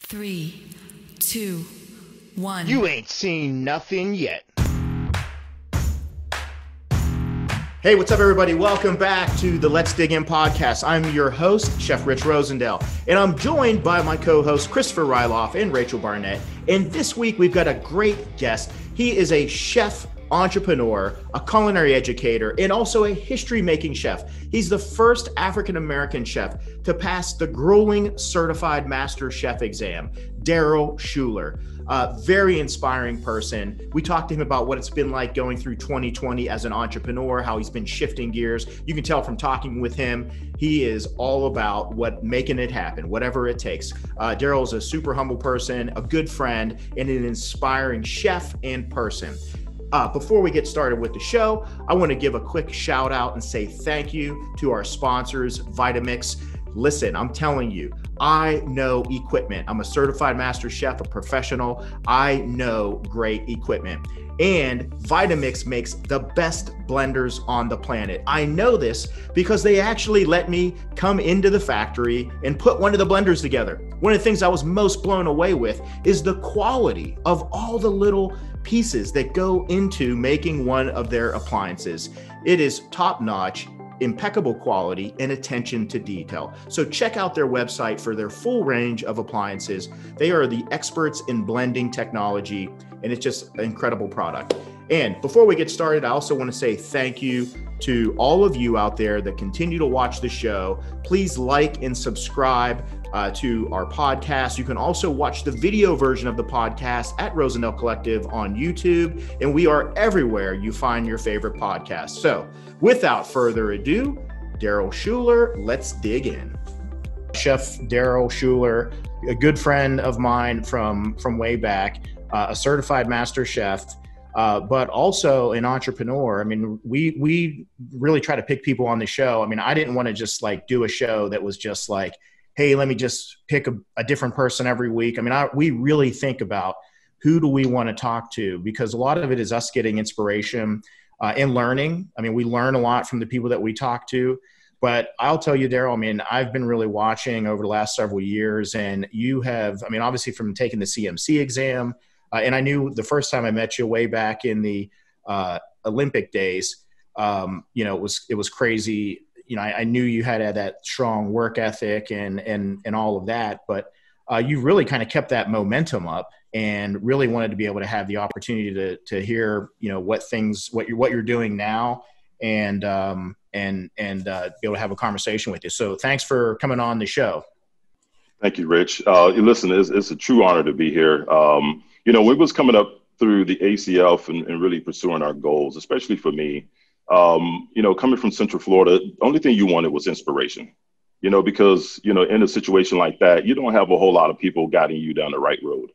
3, 2, 1. You ain't seen nothing yet. Hey, what's up, everybody? Welcome back to the Let's Dig In podcast. I'm your host, Chef Rich Rosendale, and I'm joined by my co-hosts, Christopher Ryloff and Rachel Barnett. And this week, we've got a great guest. He is a chef entrepreneur, a culinary educator, and also a history-making chef. He's the first African-American chef to pass the grueling certified master chef exam, Daryl Shular. Very inspiring person. We talked to him about what it's been like going through 2020 as an entrepreneur, how he's been shifting gears. You can tell from talking with him, he is all about making it happen, whatever it takes. Daryl is a super humble person, a good friend, and an inspiring chef and person. Before we get started with the show, I want to give a quick shout out and say thank you to our sponsors, Vitamix. Listen, I'm telling you, I know equipment. I'm a certified master chef, a professional. I know great equipment. And Vitamix makes the best blenders on the planet. I know this because they actually let me come into the factory and put one of the blenders together. One of the things I was most blown away with is the quality of all the little pieces that go into making one of their appliances. It is top-notch, impeccable quality, and attention to detail. So check out their website for their full range of appliances. They are the experts in blending technology, and it's just an incredible product. And before we get started, I also want to say thank you to all of you out there that continue to watch the show. Please like and subscribe to our podcast. You can also watch the video version of the podcast at Rosendale Collective on YouTube, and we are everywhere you find your favorite podcast. So without further ado, Daryl Shular, let's dig in. Chef Daryl Shular, a good friend of mine from way back, a certified master chef, but also an entrepreneur. I mean, we really try to pick people on the show. I mean, I didn't want to just do a show that was just like, hey, let me just pick a different person every week. I mean, we really think about who do we want to talk to, because a lot of it is us getting inspiration and learning. I mean, we learn a lot from the people that we talk to. But I'll tell you, Daryl, I mean, I've been really watching over the last several years, and you have, I mean, obviously from taking the CMC exam, and I knew the first time I met you way back in the Olympic days, it was crazy. I knew you had that strong work ethic and all of that, but you really kind of kept that momentum up and really wanted to be able to have the opportunity to hear, what you're doing now and be able to have a conversation with you. So thanks for coming on the show. Thank you, Rich. Listen, it's a true honor to be here. We was coming up through the ACF and really pursuing our goals, especially for me. Coming from Central Florida, the only thing you wanted was inspiration, because, in a situation like that, you don't have a whole lot of people guiding you down the right road.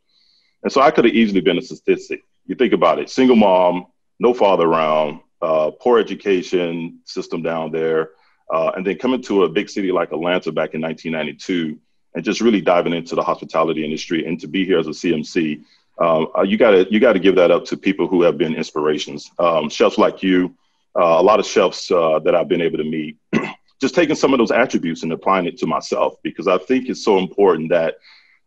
And so I could have easily been a statistic. You think about it, single mom, no father around, poor education system down there. And then coming to a big city like Atlanta back in 1992 and just really diving into the hospitality industry, and to be here as a CMC, you got to give that up to people who have been inspirations. Chefs like you, a lot of chefs that I've been able to meet, just taking some of those attributes and applying it to myself, because I think it's so important that,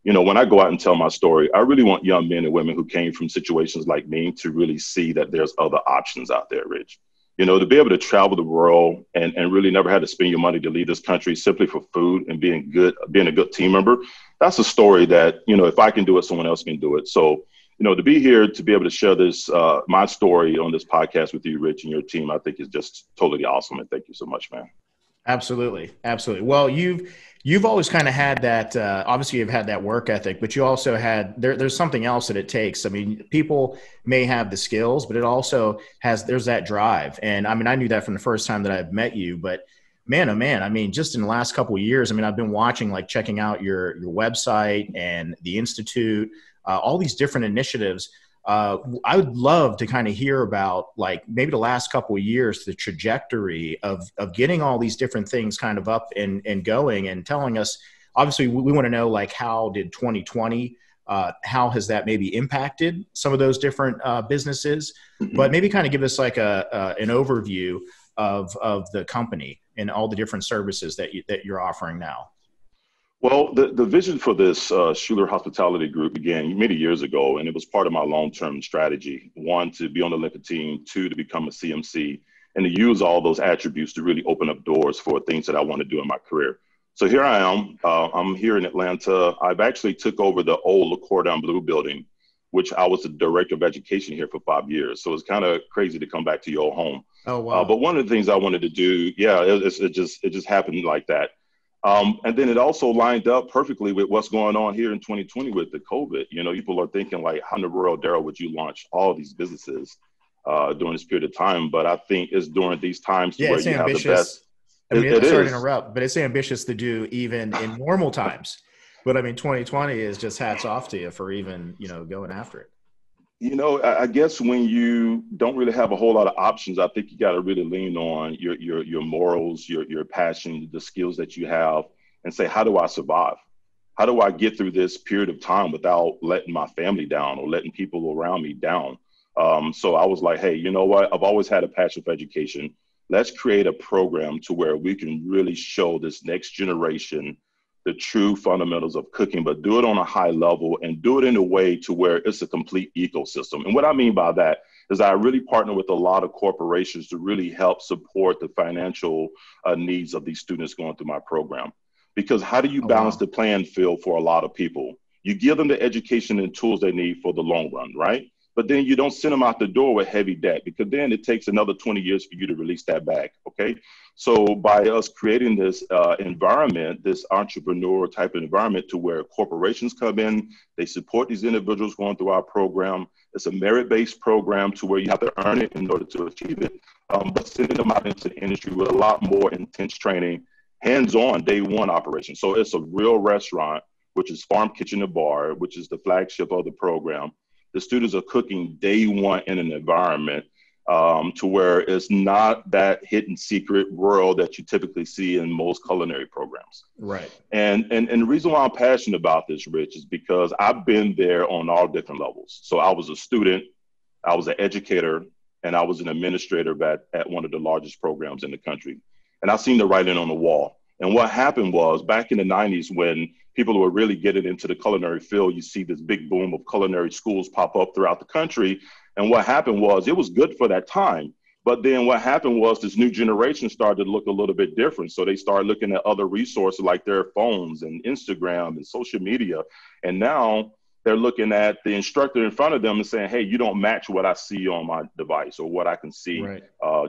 when I go out and tell my story, I really want young men and women who came from situations like me to really see that there's other options out there, Rich. To be able to travel the world and really never had to spend your money to leave this country simply for food and being a good team member. That's a story that, if I can do it, someone else can do it. So, to be here, to be able to share this, my story on this podcast with you, Rich, and your team, I think is just totally awesome. And thank you so much, man. Absolutely. Absolutely. Well, you've always kind of had that, obviously you've had that work ethic, but you also there's something else that it takes. I mean, people may have the skills, but it also there's that drive. And I mean, I knew that from the first time that I've met you, but man, oh man, I mean, just in the last couple of years, I mean, I've been watching, checking out your website and the Institute, all these different initiatives. I would love to kind of hear about maybe the last couple of years, the trajectory of getting all these different things kind of up and going, and telling us, obviously we want to know how did 2020, how has that maybe impacted some of those different businesses, but maybe kind of give us an overview of the company and all the different services that you're offering now. Well, the vision for this Shular Hospitality Group began many years ago, and it was part of my long-term strategy. One, to be on the Olympic team. Two, to become a CMC, and to use all those attributes to really open up doors for things that I want to do in my career. So here I am. I'm here in Atlanta. I've actually took over the old Cordon Bleu building, which I was the director of education here for 5 years. So it's kind of crazy to come back to your home. Oh, wow. But one of the things I wanted to do, yeah, it just happened like that. And then it also lined up perfectly with what's going on here in 2020 with the COVID. You know, people are thinking like, how in the world, Daryl, would you launch all these businesses during this period of time? But I think it's during these times where it's you ambitious. have the best. I mean, It sorry is. to interrupt, but it's ambitious to do even in normal times. But I mean, 2020 is just hats off to you for even, going after it. You know, I guess when you don't really have a whole lot of options, I think you got to really lean on your morals, your passion, the skills that you have, and say, how do I survive? How do I get through this period of time without letting my family down or letting people around me down? So I was like, hey, you know what? I've always had a passion for education. Let's create a program to where we can really show this next generation the true fundamentals of cooking, but do it on a high level and do it in a way to where it's a complete ecosystem. And what I mean by that is I really partner with a lot of corporations to really help support the financial needs of these students going through my program. Because how do you balance the playing field for a lot of people? You give them the education and tools they need for the long run, right? But then you don't send them out the door with heavy debt, because then it takes another 20 years for you to release that back, okay? So by us creating this environment, this entrepreneur type of environment to where corporations come in, they support these individuals going through our program. It's a merit-based program to where you have to earn it in order to achieve it, but sending them out into the industry with a lot more intense training, hands-on day one operation. So it's a real restaurant, which is Farm Kitchen to Bar, which is the flagship of the program. The students are cooking day one in an environment to where it's not that hidden secret world that you typically see in most culinary programs. Right. And the reason why I'm passionate about this, Rich, is because I've been there on all different levels. So I was a student, I was an educator, and I was an administrator at one of the largest programs in the country. And I've seen the writing on the wall. And what happened was back in the 90s, when people were really getting into the culinary field, you see this big boom of culinary schools pop up throughout the country. And what happened was it was good for that time. But then what happened was this new generation started to look a little bit different. So they started looking at other resources like their phones and Instagram and social media. And now they're looking at the instructor in front of them and saying, hey, you don't match what I see on my device or what I can see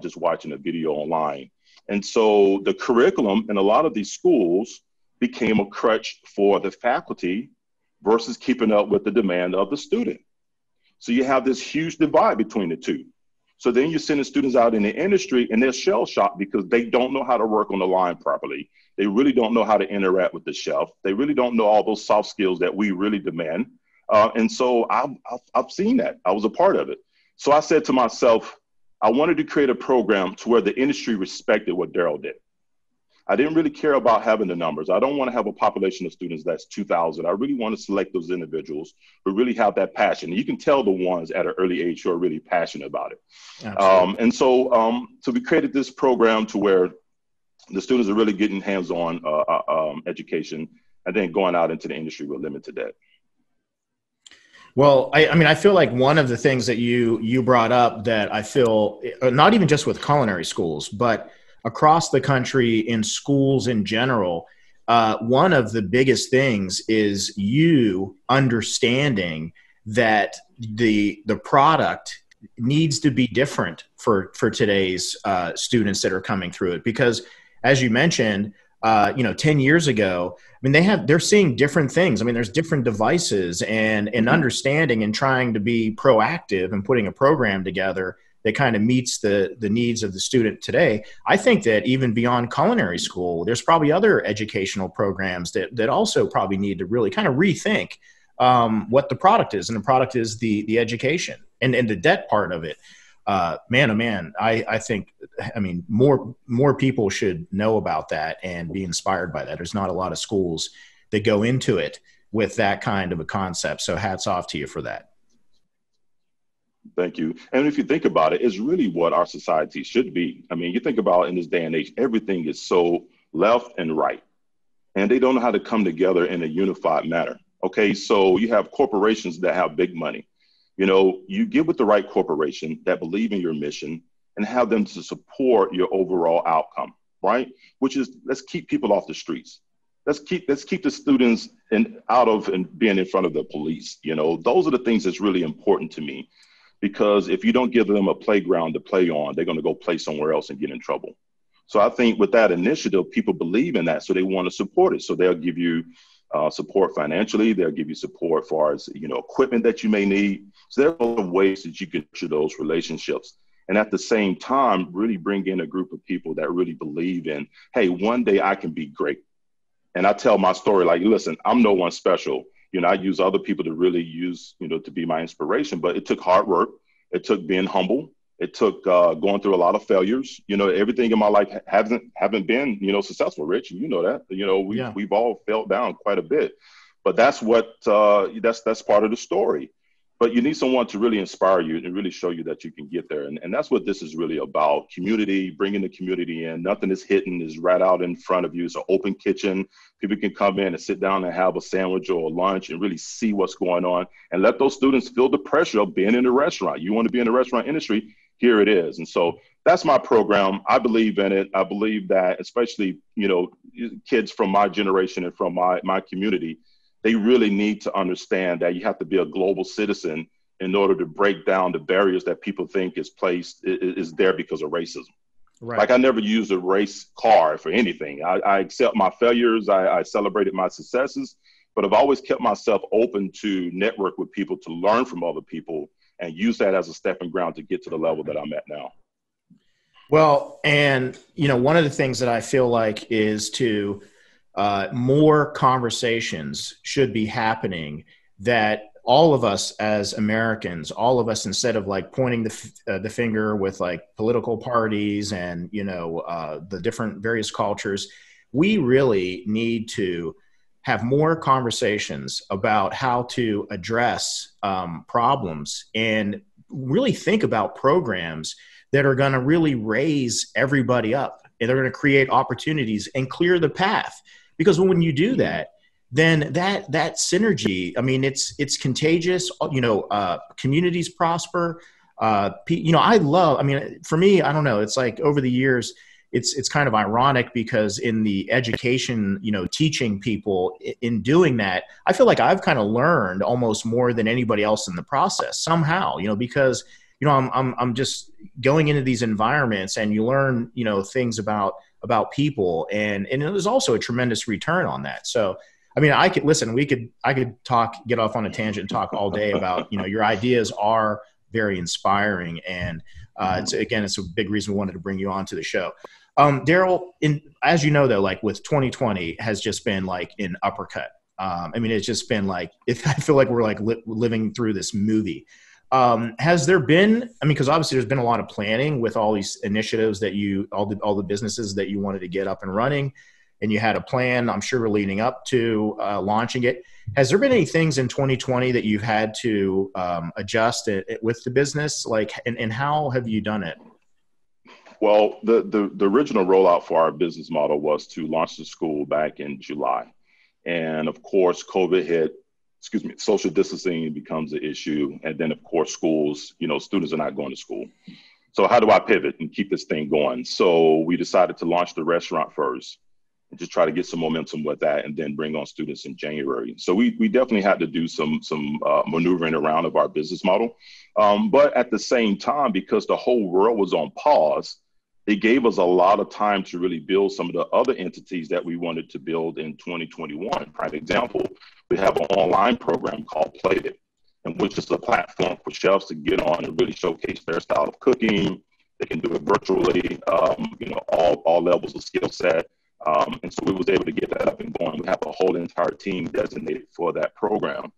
just watching a video online. And so the curriculum in a lot of these schools became a crutch for the faculty versus keeping up with the demand of the student. So you have this huge divide between the two. So then you're sending students out in the industry and they're shell shocked because they don't know how to work on the line properly. They really don't know how to interact with the chef. They really don't know all those soft skills that we really demand. And so I've seen that. I was a part of it. So I said to myself, I wanted to create a program to where the industry respected what Daryl did. I didn't really care about having the numbers. I don't want to have a population of students that's 2,000. I really want to select those individuals who really have that passion. You can tell the ones at an early age who are really passionate about it. And so we created this program to where the students are really getting hands-on education and then going out into the industry with limited debt. Well, I mean, I feel like one of the things that you brought up that I feel, not even just with culinary schools, but across the country in schools in general, one of the biggest things is you understanding that the product needs to be different for today's students that are coming through it. Because as you mentioned, 10 years ago, I mean, they're seeing different things. I mean, there's different devices and understanding and trying to be proactive and putting a program together that kind of meets the needs of the student today. I think that even beyond culinary school, there's probably other educational programs that also probably need to really kind of rethink what the product is. And the product is the education and the debt part of it. Man, oh man, I think, I mean, more people should know about that and be inspired by that. There's not a lot of schools that go into it with that kind of a concept. So hats off to you for that. Thank you. And if you think about it, it's really what our society should be. I mean, you think about in this day and age, everything is so left and right. and they don't know how to come together in a unified manner. Okay, so you have corporations that have big money. You know, you get with the right corporation that believe in your mission and have them to support your overall outcome, right? Which is, let's keep people off the streets. Let's keep the students out of and being in front of the police. You know, those are the things that's really important to me, because if you don't give them a playground to play on, they're going to go play somewhere else and get in trouble. So I think with that initiative, people believe in that, so they want to support it. So they'll give you support financially. They'll give you support as far as, you know, equipment that you may need. So there are a lot of ways that you can nurture those relationships. And at the same time, really bring in a group of people that really believe in, hey, one day I can be great. And I tell my story like, listen, I'm no one special. You know, I use other people to really use, you know, to be my inspiration. But it took hard work. It took being humble. It took going through a lot of failures. You know, everything in my life haven't been, you know, successful, Rich. You know that. You know, we've all fell down quite a bit. But that's what that's part of the story. But you need someone to really inspire you and really show you that you can get there. And that's what this is really about. Community, bringing the community in. Nothing is hidden, is right out in front of you. It's an open kitchen. People can come in and sit down and have a sandwich or a lunch and really see what's going on and let those students feel the pressure of being in the restaurant. You want to be in the restaurant industry, here it is. And so that's my program. I believe in it. I believe that especially, you know, kids from my generation and from my community, they really need to understand that you have to be a global citizen in order to break down the barriers that people think is there because of racism. Right. Like I never used a race card for anything. I accept my failures. I celebrated my successes, but I've always kept myself open to network with people, to learn from other people and use that as a stepping ground to get to the level that I'm at now. Well, and, you know, one of the things that I feel like is to more conversations should be happening, that all of us as Americans, all of us, instead of like pointing the finger with like political parties and, you know, the different various cultures, we really need to have more conversations about how to address problems and really think about programs that are going to really raise everybody up, and they're going to create opportunities and clear the path. Because when you do that, then that synergy, I mean, it's contagious. You know, communities prosper. You know, for me, I don't know. It's like over the years, it's kind of ironic because in the education, you know, teaching people in doing that, I feel like I've kind of learned almost more than anybody else in the process somehow. You know, because you know, I'm just going into these environments and you learn, you know, things about people, and there's also a tremendous return on that. So, I mean, I could get off on a tangent and talk all day about, you know, your ideas are very inspiring. And it's a big reason we wanted to bring you on to the show. Daryl, as you know, though, like with 2020 has just been like an uppercut. I mean, it's just been like, I feel like we're like living through this movie. Has there been, I mean, because obviously there's been a lot of planning with all these initiatives that all the businesses that you wanted to get up and running, and you had a plan, I'm sure, leading up to launching it. Has there been any things in 2020 that you've had to adjust with the business? Like, and how have you done it? Well, the original rollout for our business model was to launch the school back in July. And of course, COVID hit. Social distancing becomes an issue. And then, of course, schools, you know, students are not going to school. So how do I pivot and keep this thing going? So we decided to launch the restaurant first and just try to get some momentum with that and then bring on students in January. So we definitely had to do some maneuvering around of our business model. But at the same time, because the whole world was on pause, it gave us a lot of time to really build some of the other entities that we wanted to build in 2021. Prime example, we have an online program called Plate It, and which is a platform for chefs to get on and really showcase their style of cooking. They can do it virtually, you know, all levels of skill set. And so we was able to get that up and going. We have a whole entire team designated for that program.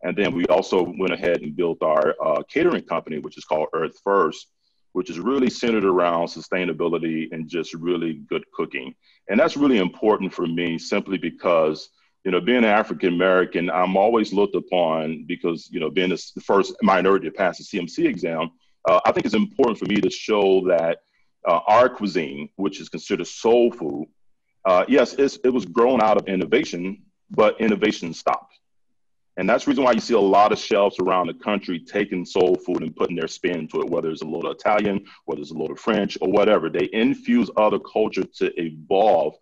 And then we also went ahead and built our catering company, which is called Earth First, which is really centered around sustainability and just really good cooking. And that's really important for me simply because, you know, being an African-American, I'm always looked upon because, you know, being the first minority to pass the CMC exam, I think it's important for me to show that our cuisine, which is considered soul food, Yes, it was grown out of innovation, but innovation stopped. And that's the reason why you see a lot of chefs around the country taking soul food and putting their spin to it, whether it's a little Italian, whether it's a little French or whatever. They infuse other culture to evolve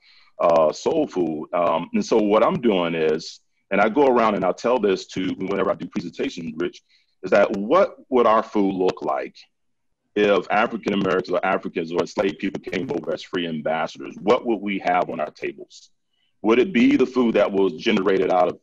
soul food. And so what I'm doing is, and I go around and I'll tell this to whenever I do presentations, Rich, is that what would our food look like if African Americans or Africans or enslaved people came over as free ambassadors? What would we have on our tables? Would it be the food that was generated out of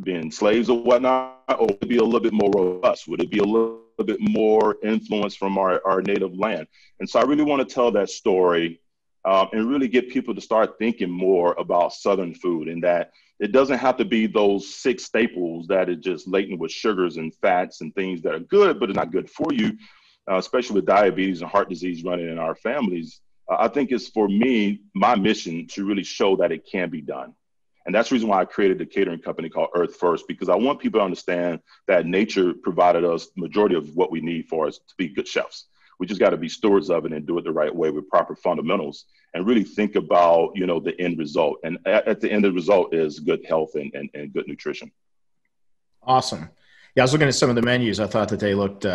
being slaves or whatnot, or would it be a little bit more robust? Would it be a little bit more influence from our native land? And so I really want to tell that story and really get people to start thinking more about Southern food, and that it doesn't have to be those 6 staples that are just laden with sugars and fats and things that are good, but are not good for you, especially with diabetes and heart disease running in our families. I think it's, for me, my mission to really show that it can be done. And that's the reason why I created a catering company called Earth First, because I want people to understand that nature provided us the majority of what we need for us to be good chefs. We just got to be stewards of it and do it the right way with proper fundamentals and really think about, the end result. And at the end of the result is good health and good nutrition. Awesome. Yeah, I was looking at some of the menus. I thought that they looked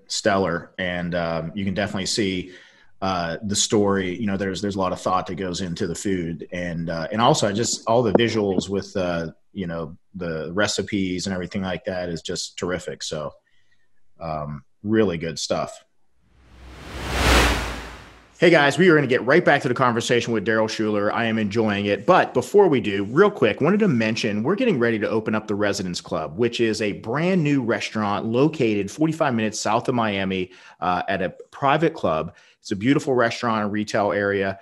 stellar, and you can definitely see the story. There's a lot of thought that goes into the food, and also just all the visuals with the recipes and everything like that is just terrific. So really good stuff. Hey guys, we are going to get right back to the conversation with Daryl Shular. I am enjoying it. But before we do, real quick, wanted to mention we're getting ready to open up the Residence Club, which is a brand new restaurant located 45 minutes south of Miami at a private club. It's a beautiful restaurant and retail area.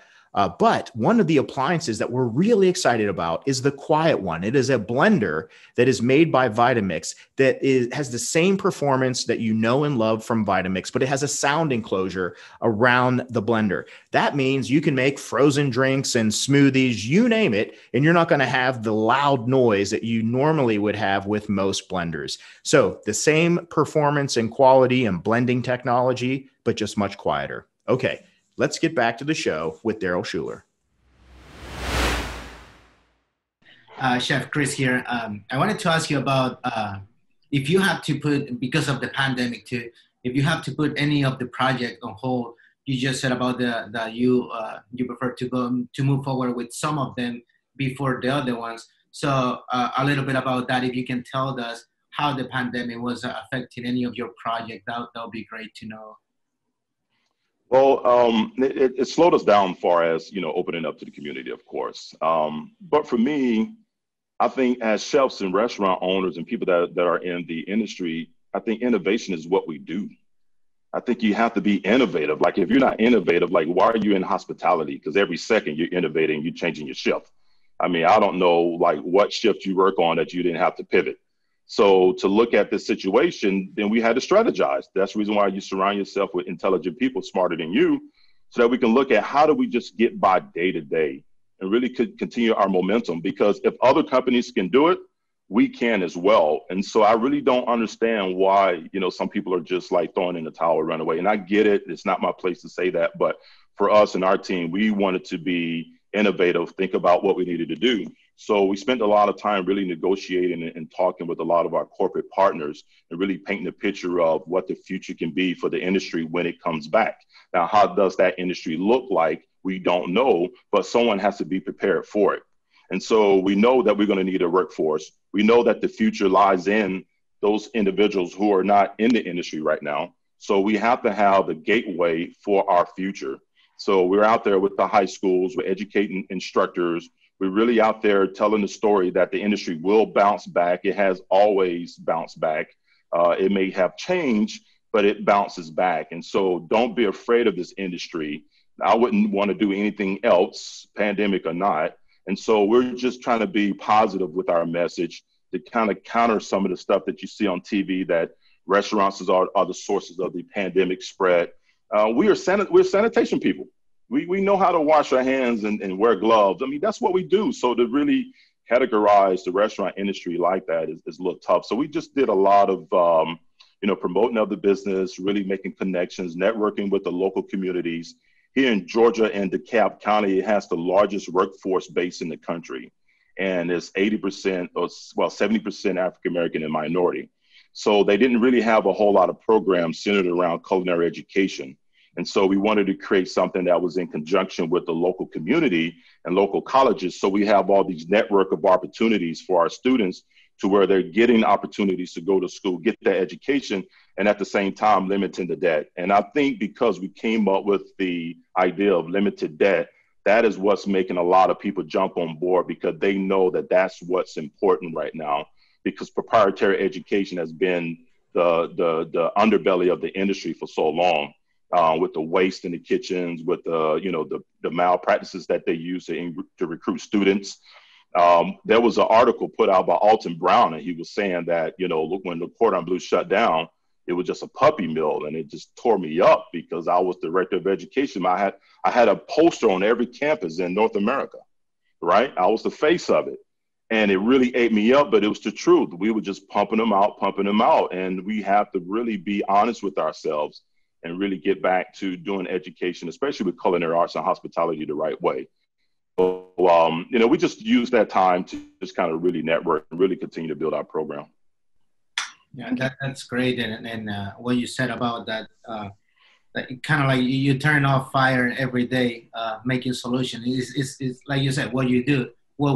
But one of the appliances that we're really excited about is the Quiet One. It is a blender that is made by Vitamix that has the same performance that you know and love from Vitamix, but it has a sound enclosure around the blender. That means you can make frozen drinks and smoothies, you name it, and you're not going to have the loud noise that you normally would have with most blenders. So the same performance and quality and blending technology, but just much quieter. Okay. Let's get back to the show with Daryl Shular. Chef Chris here. I wanted to ask you about if you have to put, because of the pandemic too, if you have to put any of the project on hold. You just said about that you prefer to move forward with some of them before the other ones. So a little bit about that, if you can tell us how the pandemic was affecting any of your project, that would be great to know. Well, it slowed us down far as, opening up to the community, of course. But for me, I think as chefs and restaurant owners and people that are in the industry, I think innovation is what we do. I think you have to be innovative. Like, if you're not innovative, like, why are you in hospitality? Because every second you're innovating, you're changing your shift. I mean, I don't know, like, what shift you work on that you didn't have to pivot. So to look at this situation, then we had to strategize. That's the reason why you surround yourself with intelligent people smarter than you, so that we can look at how do we just get by day to day and really could continue our momentum. Because if other companies can do it, we can as well. And so I really don't understand why, some people are just like throwing in the towel, run away. And I get it. It's not my place to say that. But for us and our team, we wanted to be innovative, think about what we needed to do. So we spent a lot of time really negotiating and talking with a lot of our corporate partners and really painting a picture of what the future can be for the industry when it comes back. Now, how does that industry look like? We don't know, but someone has to be prepared for it. And so we know that we're going to need a workforce. We know that the future lies in those individuals who are not in the industry right now. So we have to have the gateway for our future. So we're out there with the high schools, we're educating instructors. We're really out there telling the story that the industry will bounce back. It has always bounced back. It may have changed, but it bounces back. And so don't be afraid of this industry. I wouldn't want to do anything else, pandemic or not. And so we're just trying to be positive with our message to kind of counter some of the stuff that you see on TV, that restaurants are the sources of the pandemic spread. We're sanitation people. We know how to wash our hands and wear gloves. I mean, that's what we do. So to really categorize the restaurant industry like that is a little tough. So we just did a lot of, promoting of the business, really making connections, networking with the local communities, here in Georgia and DeKalb County, it has the largest workforce base in the country. And it's 80% or 70% African-American and minority. So they didn't really have a whole lot of programs centered around culinary education. And so we wanted to create something that was in conjunction with the local community and local colleges. So we have all these network of opportunities for our students to where they're getting opportunities to go to school, get their education, and at the same time, limiting the debt. And I think because we came up with the idea of limited debt, that is what's making a lot of people jump on board, because they know that that's what's important right now, because proprietary education has been the underbelly of the industry for so long, with the waste in the kitchens, with the malpractices that they use to recruit students. There was an article put out by Alton Brown, and he was saying that, look, when the Cordon Bleu shut down, it was just a puppy mill, and it just tore me up because I was director of education. I had a poster on every campus in North America, right? I was the face of it, and it really ate me up, but it was the truth. We were just pumping them out, and we have to really be honest with ourselves and really get back to doing education, especially with culinary arts and hospitality, the right way. So, we just use that time to just kind of really network and really continue to build our program. Yeah, that's great. And what you said about that, that kind of like you turn off fire every day, making solutions. It's like you said, what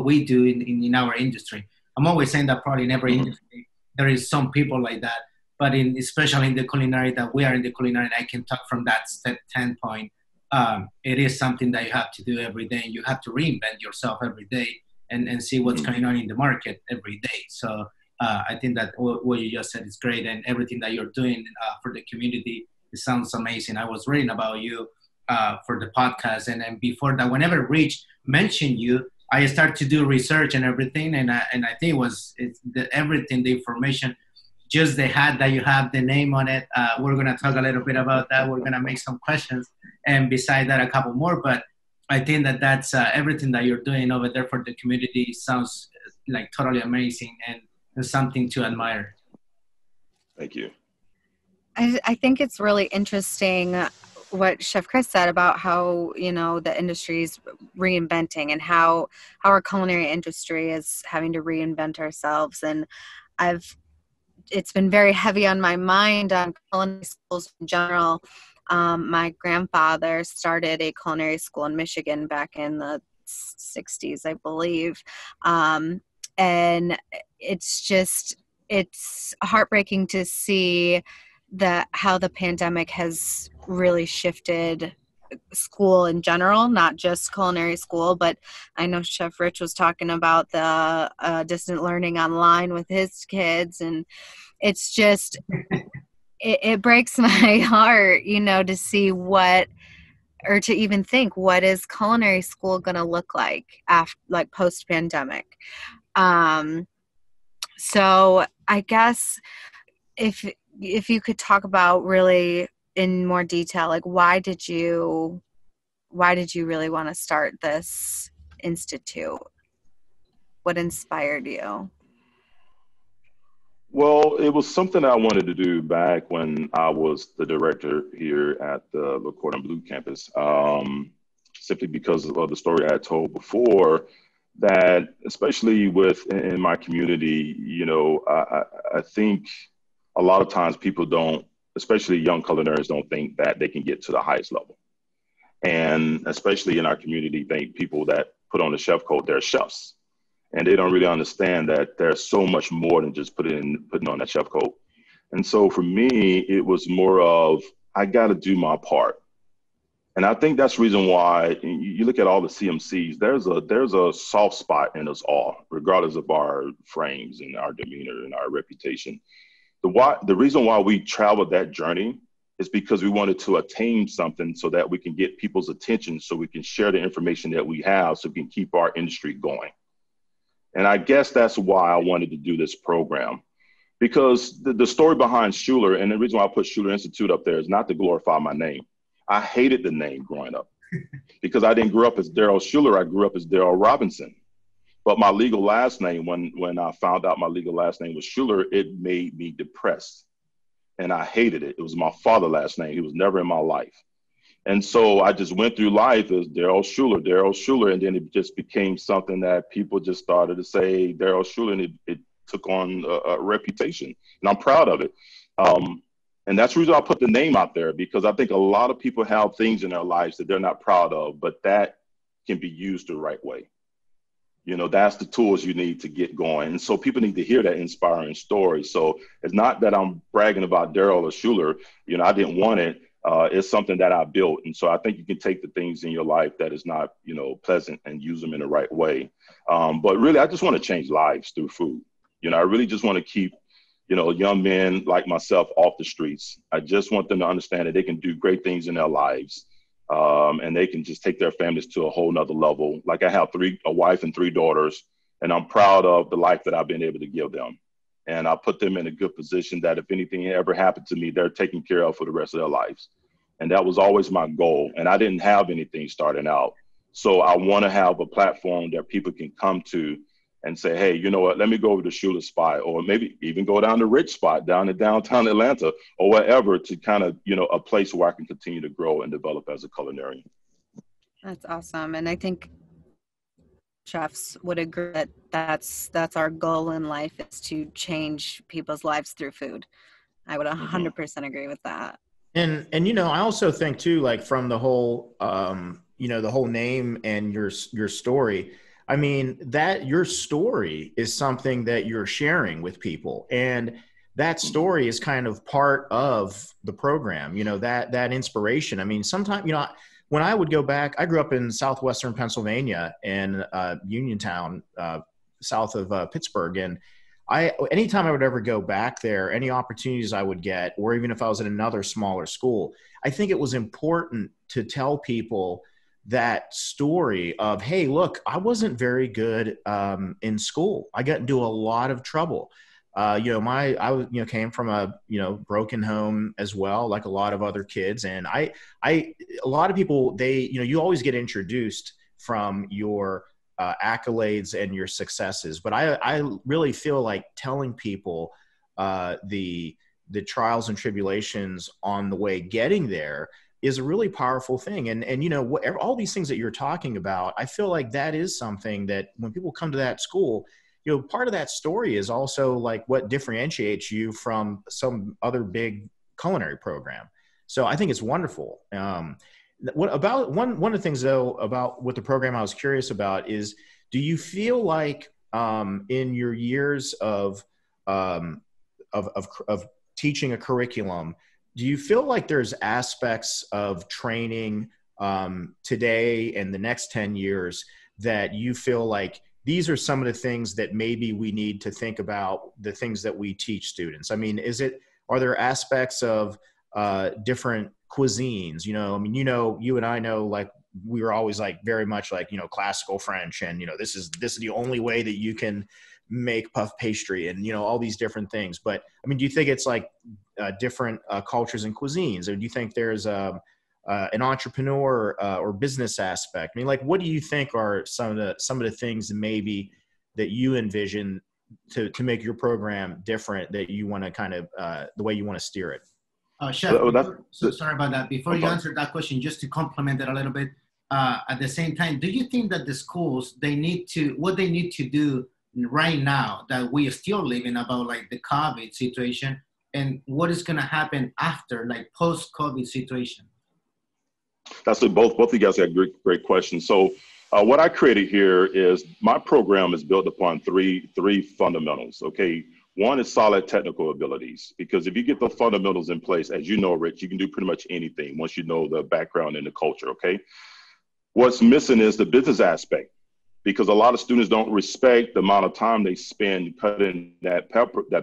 we do in our industry. I'm always saying that probably in every industry, there is some people like that, but especially in the culinary, that we are in the culinary, and I can talk from that standpoint. It is something that you have to do every day, and you have to reinvent yourself every day and see what's going on in the market every day. So I think that what you just said is great, and everything that you're doing for the community, it sounds amazing. I was reading about you for the podcast, and before that, whenever Rich mentioned you, I started to do research and everything, and I think everything, the information, just the hat that you have, the name on it. We're going to talk a little bit about that. We're going to make some questions, and beside that, a couple more. But I think that's everything that you're doing over there for the community sounds like totally amazing and something to admire. Thank you. I think it's really interesting what Chef Chris said about how, the industry's reinventing and how our culinary industry is having to reinvent ourselves. And it's been very heavy on my mind on culinary schools in general. My grandfather started a culinary school in Michigan back in the 60s, I believe. And it's heartbreaking to see how the pandemic has really shifted school in general, not just culinary school, but I know Chef Rich was talking about the distant learning online with his kids, and it's just, it breaks my heart, to see or to even think, what is culinary school going to look like post-pandemic? So I guess if you could talk about really in more detail, why did you really want to start this institute? What inspired you? Well, it was something I wanted to do back when I was the director here at the Cordon Bleu campus, simply because of the story I had told before, that especially in my community, I think a lot of times people don't, especially young culinarians, don't think that they can get to the highest level. And especially in our community, think people that put on the chef coat, they're chefs. And they don't really understand that there's so much more than just putting on that chef coat. And so for me, it was more of, I got to do my part. And I think that's the reason why you look at all the CMCs, there's a soft spot in us all, regardless of our frames and our demeanor and our reputation. The reason why we traveled that journey is because we wanted to attain something so that we can get people's attention, so we can share the information that we have, so we can keep our industry going. And I guess that's why I wanted to do this program, because the story behind Shular, and the reason why I put Shular Institute up there, is not to glorify my name. I hated the name growing up because I didn't grow up as Daryl Shular. I grew up as Daryl Robinson. But my legal last name, when I found out my legal last name was Shular, it made me depressed. And I hated it. It was my father's last name. He was never in my life. And so I just went through life as Daryl Shular, and then it just became something that people just started to say Daryl Shular, and it took on a reputation, and I'm proud of it. And that's the reason I put the name out there, because I think a lot of people have things in their lives that they're not proud of, but that can be used the right way. You know, that's the tools you need to get going. And so people need to hear that inspiring story. So it's not that I'm bragging about Daryl or Shular. You know, I didn't want it. It's something that I built. And so I think you can take the things in your life that is not, you know, pleasant and use them in the right way. But really, I just want to change lives through food. You know, I really just want to keep, you know, young men like myself off the streets. I just want them to understand that they can do great things in their lives. And they can just take their families to a whole nother level. Like I have a wife and 3 daughters, and I'm proud of the life that I've been able to give them. And I put them in a good position that if anything ever happened to me, they're taken care of for the rest of their lives. And that was always my goal. And I didn't have anything starting out. So I want to have a platform that people can come to and say, hey, you know what, let me go over to Shular spot, or maybe even go down to Rich spot down in downtown Atlanta or whatever, to kind of, you know, a place where I can continue to grow and develop as a culinarian. That's awesome. And I think chefs would agree that that's our goal in life, is to change people's lives through food. I would 100% agree with that. And you know, I also think too, like from the whole you know, the whole name and your story, I mean, that your story is something that you're sharing with people, and that story is kind of part of the program, you know, that inspiration. I mean, sometimes, you know, when I would go back, I grew up in southwestern Pennsylvania in Uniontown, south of Pittsburgh. And anytime I would ever go back there, any opportunities I would get, or even if I was at another smaller school, I think it was important to tell people that story of, hey, look, I wasn't very good in school. I got into a lot of trouble. You know, I came from a, you know, broken home as well, like a lot of other kids. And a lot of people, you know, you always get introduced from your accolades and your successes. But I really feel like telling people the trials and tribulations on the way getting there is a really powerful thing. And you know, all these things that you're talking about, I feel like that is something that when people come to that school, you know, part of that story is also like what differentiates you from some other big culinary program. So I think it's wonderful. What about one of the things though about what the program I was curious about is, do you feel like in your years of teaching a curriculum, do you feel like there's aspects of training today and the next 10 years that you feel like these are some of the things that maybe we need to think about, the things that we teach students? I mean, are there aspects of different cuisines? You know, I mean, you know, you and I know, like, we were always like very much like, you know, classical French, and, you know, this is the only way that you can make puff pastry, and, you know, all these different things. But I mean, do you think it's like different cultures and cuisines, or do you think there's an entrepreneur or business aspect? I mean, like, what do you think are some of the things maybe that you envision to make your program different, that you want to kind of the way you want to steer it? Chef, sorry about that. Before you answer that question, just to complement it a little bit, at the same time, do you think that the schools, what they need to do right now that we are still living about, like the COVID situation, and what is going to happen after, like post-COVID situation? That's both of you guys have great questions. So what I created here is my program is built upon three fundamentals. Okay. One is solid technical abilities, because if you get the fundamentals in place, as you know, Rich, you can do pretty much anything once you know the background and the culture. Okay. What's missing is the business aspect, because a lot of students don't respect the amount of time they spend cutting that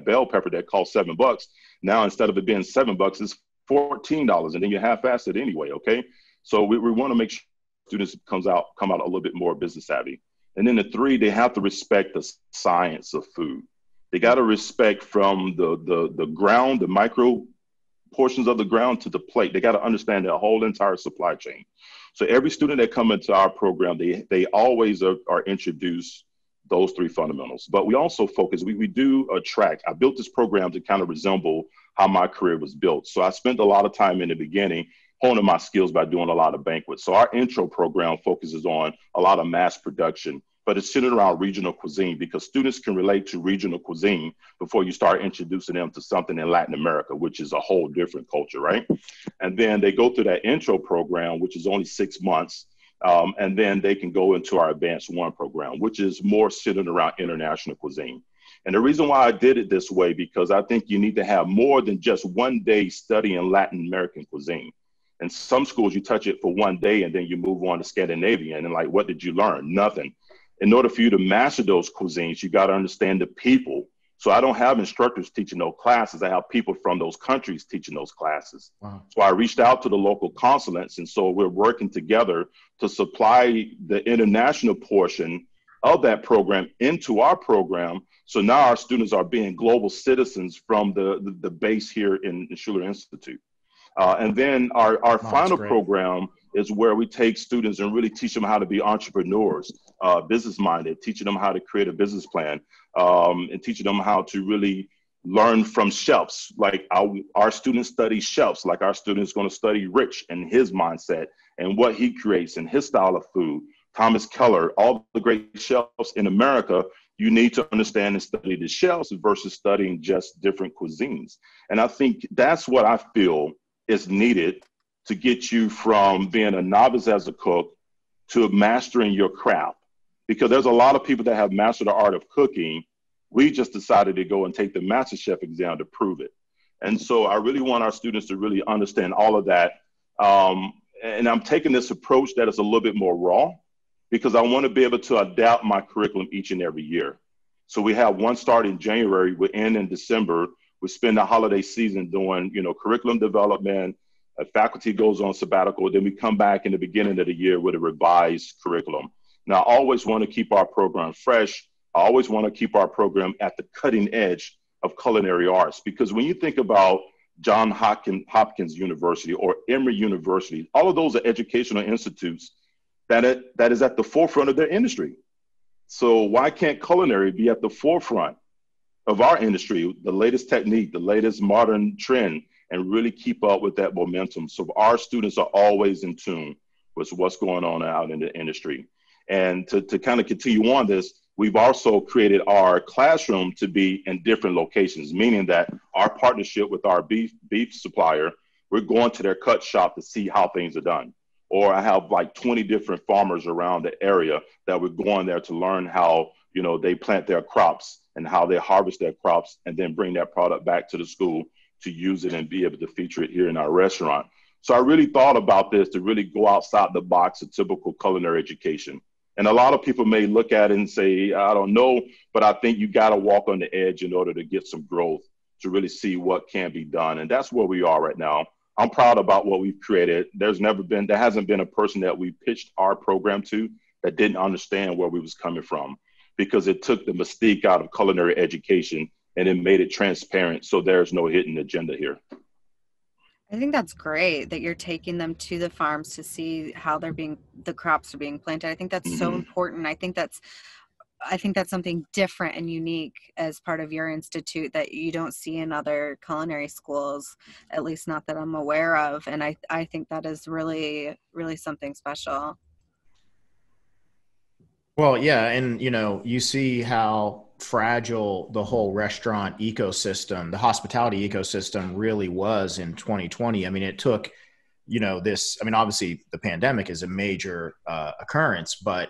bell pepper that costs $7. Now, instead of it being $7, it's $14, and then you half-ass it anyway. Okay. So we want to make sure students come out a little bit more business savvy. And then the 3, they have to respect the science of food. They got to respect from the ground, the micro portions of the ground to the plate. They got to understand the whole entire supply chain. So every student that come into our program, they always are introduced those 3 fundamentals. But we also focus, we do a track. I built this program to kind of resemble how my career was built. So I spent a lot of time in the beginning honing my skills by doing a lot of banquets. So our intro program focuses on a lot of mass production, but it's centered around regional cuisine because students can relate to regional cuisine before you start introducing them to something in Latin America, which is a whole different culture, right? And then they go through that intro program, which is only 6 months. And then they can go into our Advanced One program, which is more centered around international cuisine. And the reason why I did it this way, because I think you need to have more than just 1 day studying Latin American cuisine. In some schools, you touch it for 1 day and then you move on to Scandinavian. And like, what did you learn? Nothing. In order for you to master those cuisines, you got to understand the people. So I don't have instructors teaching those classes. I have people from those countries teaching those classes. Wow. So I reached out to the local consulates. And so we're working together to supply the international portion of that program into our program. So now our students are being global citizens from the base here in the Shular Institute. And then our final program is where we take students and really teach them how to be entrepreneurs, business-minded, teaching them how to create a business plan, and teaching them how to really learn from chefs. Like our students study chefs, like our students going to study Rich and his mindset and what he creates and his style of food. Thomas Keller, all the great chefs in America, you need to understand and study the chefs versus studying just different cuisines. And I think that's what I feel is needed to get you from being a novice as a cook to mastering your craft. Because there's a lot of people that have mastered the art of cooking. We just decided to go and take the Master Chef exam to prove it. And so I really want our students to really understand all of that. And I'm taking this approach that is a little bit more raw because I want to be able to adapt my curriculum each and every year. So we have one start in January, we end in December. We spend the holiday season doing, curriculum development. Faculty goes on sabbatical. Then we come back in the beginning of the year with a revised curriculum. Now, I always want to keep our program fresh. I always want to keep our program at the cutting edge of culinary arts, because when you think about Johns Hopkins University or Emory University, all of those are educational institutes that is at the forefront of their industry. So why can't culinary be at the forefront of our industry, the latest technique, the latest modern trend, and really keep up with that momentum? So our students are always in tune with what's going on out in the industry. And to kind of continue on this, we've also created our classroom to be in different locations, meaning that our partnership with our beef supplier, we're going to their cut shop to see how things are done. Or I have like 20 different farmers around the area that we're going there to learn how, they plant their crops and how they harvest their crops and then bring that product back to the school to use it and be able to feature it here in our restaurant. So I really thought about this to really go outside the box of typical culinary education. And a lot of people may look at it and say, I don't know, but I think you got to walk on the edge in order to get some growth, to really see what can be done. And that's where we are right now. I'm proud about what we've created. There hasn't been a person that we pitched our program to that didn't understand where we was coming from, because it took the mystique out of culinary education and it made it transparent. So there's no hidden agenda here. I think that's great that you're taking them to the farms to see how the crops are being planted. I think that's so important. I think that's something different and unique as part of your institute that you don't see in other culinary schools, at least not that I'm aware of. And I think that is really, really something special. Well, yeah. And, you see how fragile the whole restaurant ecosystem, the hospitality ecosystem really was in 2020. I mean, it took, obviously the pandemic is a major occurrence, but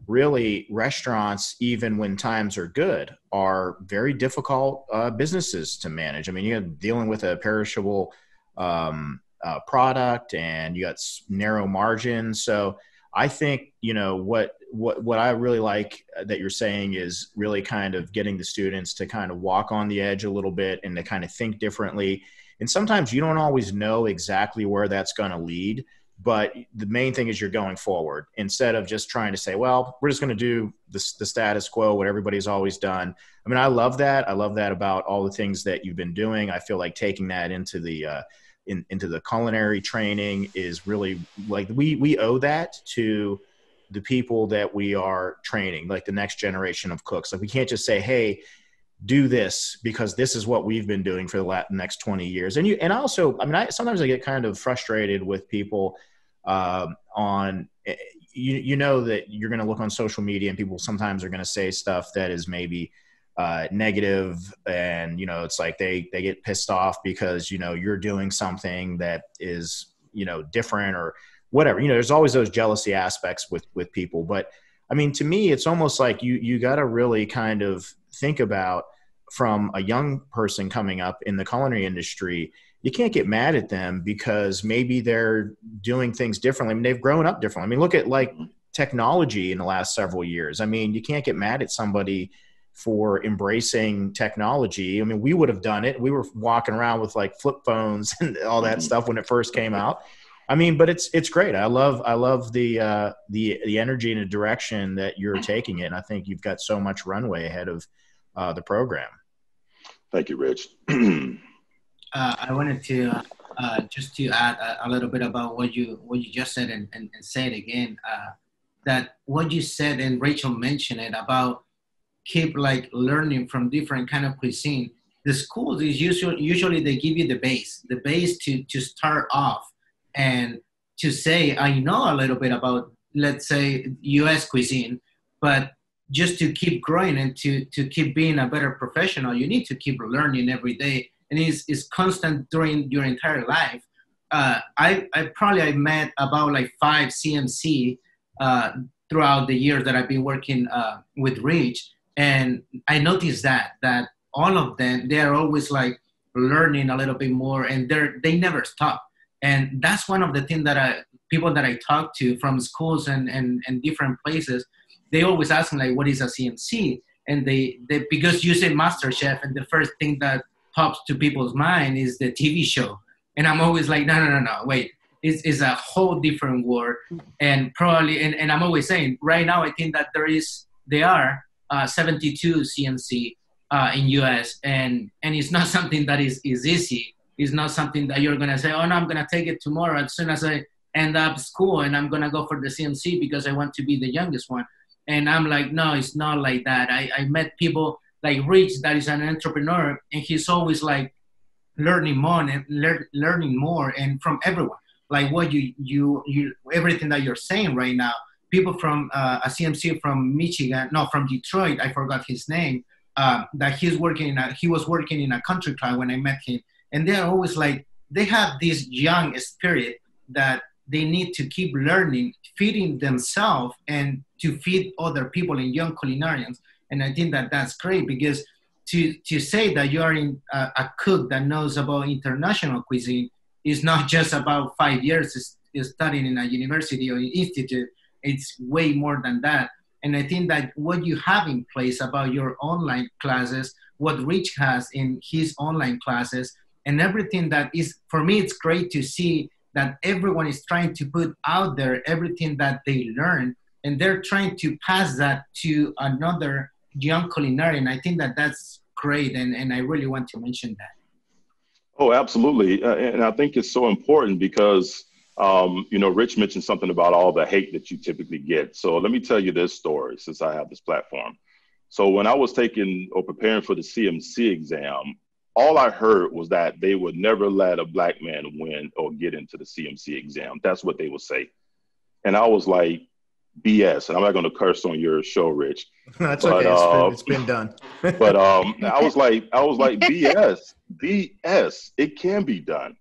really restaurants, even when times are good, are very difficult businesses to manage. I mean, you're dealing with a perishable product and you got narrow margins. So I think, what I really like that you're saying is really kind of getting the students to kind of walk on the edge a little bit and to kind of think differently. And sometimes you don't always know exactly where that's going to lead, but the main thing is you're going forward instead of just trying to say, well, we're just going to do the status quo, what everybody's always done. I mean, I love that. I love that about all the things that you've been doing. I feel like taking that into the into the culinary training is really like we owe that to the people that we are training, like the next generation of cooks. Like we can't just say, hey, do this because this is what we've been doing for the next 20 years. And also, I mean, sometimes I get kind of frustrated with people you know that you're going to look on social media and people sometimes are going to say stuff that is maybe negative, and it's like they get pissed off because you're doing something that is different or whatever. There's always those jealousy aspects with people, but I mean, to me, it's almost like you got to really kind of think about, from a young person coming up in the culinary industry, you can't get mad at them because maybe they're doing things differently. I mean, they've grown up differently. I mean, look at like technology in the last several years. I mean, you can't get mad at somebody for embracing technology. I mean, we would have done it. We were walking around with like flip phones and all that stuff when it first came out. I mean, but it's great. I love the energy and the direction that you're taking it. And I think you've got so much runway ahead of the program. Thank you, Rich. I wanted to just to add a little bit about what you just said and say it again. That what you said and Rachel mentioned it about keep like learning from different kind of cuisine. The schools is usually they give you the base to start off and to say, I know a little bit about, let's say, U.S. cuisine, but just to keep growing and to keep being a better professional, you need to keep learning every day. And it's constant during your entire life. I met about like 5 CMC throughout the years that I've been working with Rich. And I noticed that all of them, they're always like learning a little bit more, and they never stop. And that's one of the things that people that I talk to from schools and different places, they always ask me like, what is a CMC? And they because you say Master Chef, and the first thing that pops to people's mind is the TV show. And I'm always like, no, wait, it's a whole different world. And probably, and I'm always saying, right now, I think that there are 72 CMC in US, and it's not something that is easy. It's not something that you're going to say, oh, no, I'm going to take it tomorrow as soon as I end up school, and I'm going to go for the CMC because I want to be the youngest one. And I'm like, no, it's not like that. I met people like Rich that is an entrepreneur, and he's always like learning more and from everyone. Like what you everything that you're saying right now, people from a CMC from from Detroit, I forgot his name, that he was working in a country club when I met him. And they're always like, they have this young spirit that they need to keep learning, feeding themselves and to feed other people and young culinarians. And I think that that's great, because to say that you are a cook that knows about international cuisine is not just about 5 years studying in a university or institute. It's way more than that. And I think that what you have in place about your online classes, what Rich has in his online classes, and everything that is, for me, it's great to see that everyone is trying to put out there everything that they learn, and they're trying to pass that to another young culinarian. I think that that's great, and I really want to mention that. Oh, absolutely. And I think it's so important because, Rich mentioned something about all the hate that you typically get. So let me tell you this story since I have this platform. So when I was taking or preparing for the CMC exam, all I heard was that they would never let a Black man win or get into the CMC exam. That's what they would say. And I was like, BS. And I'm not going to curse on your show, Rich. That's okay. It's been done. But I was like, BS. It can be done.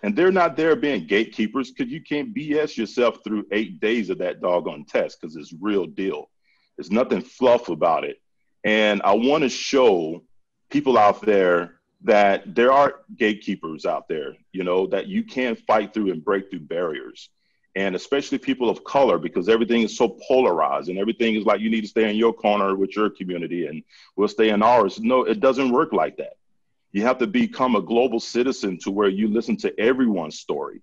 And they're not there being gatekeepers, because you can't BS yourself through 8 days of that doggone test, because it's real deal. There's nothing fluff about it. And I want to show people out there that there are gatekeepers out there, that you can fight through and break through barriers. And especially people of color, because everything is so polarized and everything is like, you need to stay in your corner with your community and we'll stay in ours. No, it doesn't work like that. You have to become a global citizen to where you listen to everyone's story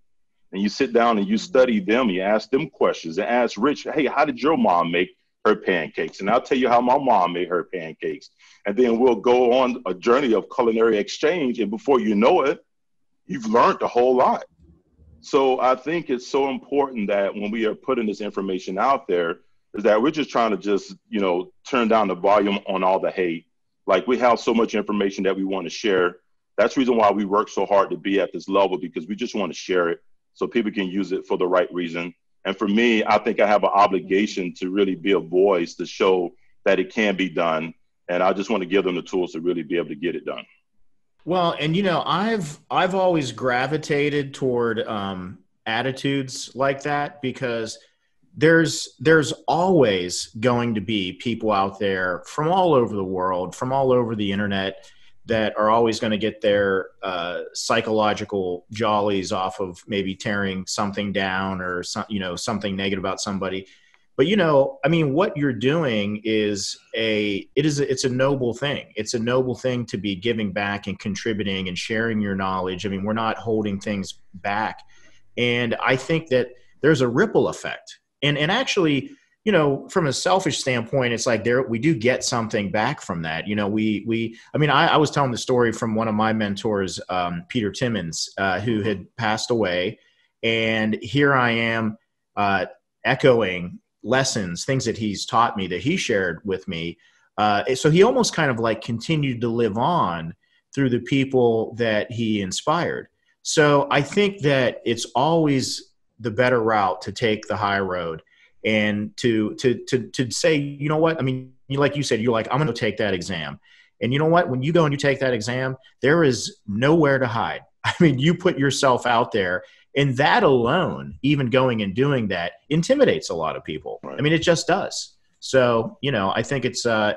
and you sit down and you study them. You ask them questions and ask Rich, hey, how did your mom make her pancakes? And I'll tell you how my mom made her pancakes. And then we'll go on a journey of culinary exchange. And before you know it, you've learned a whole lot. So I think it's so important that when we are putting this information out there, is that we're just trying to turn down the volume on all the hate Like, we have so much information that we want to share. That's the reason why we work so hard to be at this level, because we just want to share it so people can use it for the right reason. And for me, I think I have an obligation to really be a voice to show that it can be done. And I just want to give them the tools to really be able to get it done. Well, and I've always gravitated toward attitudes like that, because there's always going to be people out there from all over the world, from all over the internet, that are always going to get their psychological jollies off of maybe tearing something down or something negative about somebody. But I mean, what you're doing it's a noble thing. It's a noble thing to be giving back and contributing and sharing your knowledge. I mean, we're not holding things back. And I think that there's a ripple effect. And actually, from a selfish standpoint, it's like we do get something back from that. I was telling the story from one of my mentors, Peter Timmons, who had passed away. And here I am echoing lessons, things that he's taught me, that he shared with me. So he almost kind of like continued to live on through the people that he inspired. So I think that it's always the better route to take the high road and to say, you know what? I mean, like you said, you're like, I'm going to take that exam. And you know what? When you go and you take that exam, there is nowhere to hide. I mean, you put yourself out there, and that alone, even going and doing that, intimidates a lot of people. Right. I mean, it just does. So, I think it's a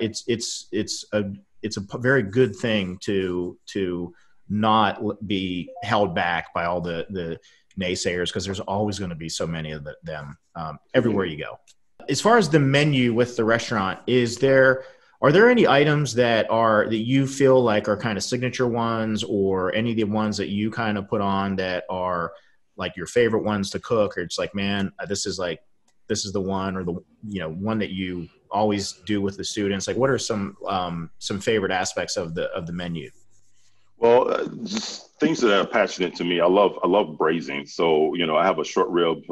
very good thing to not be held back by all the naysayers, because there's always going to be so many of them everywhere you go. As far as the menu with the restaurant, are there any items that you feel like are kind of signature ones, or any of the ones that you kind of put on that are like your favorite ones to cook, or it's like, man, this is the one, or the one that you always do with the students? Like, what are some favorite aspects of the menu? Well, just things that are passionate to me. I love braising. So, I have a short rib,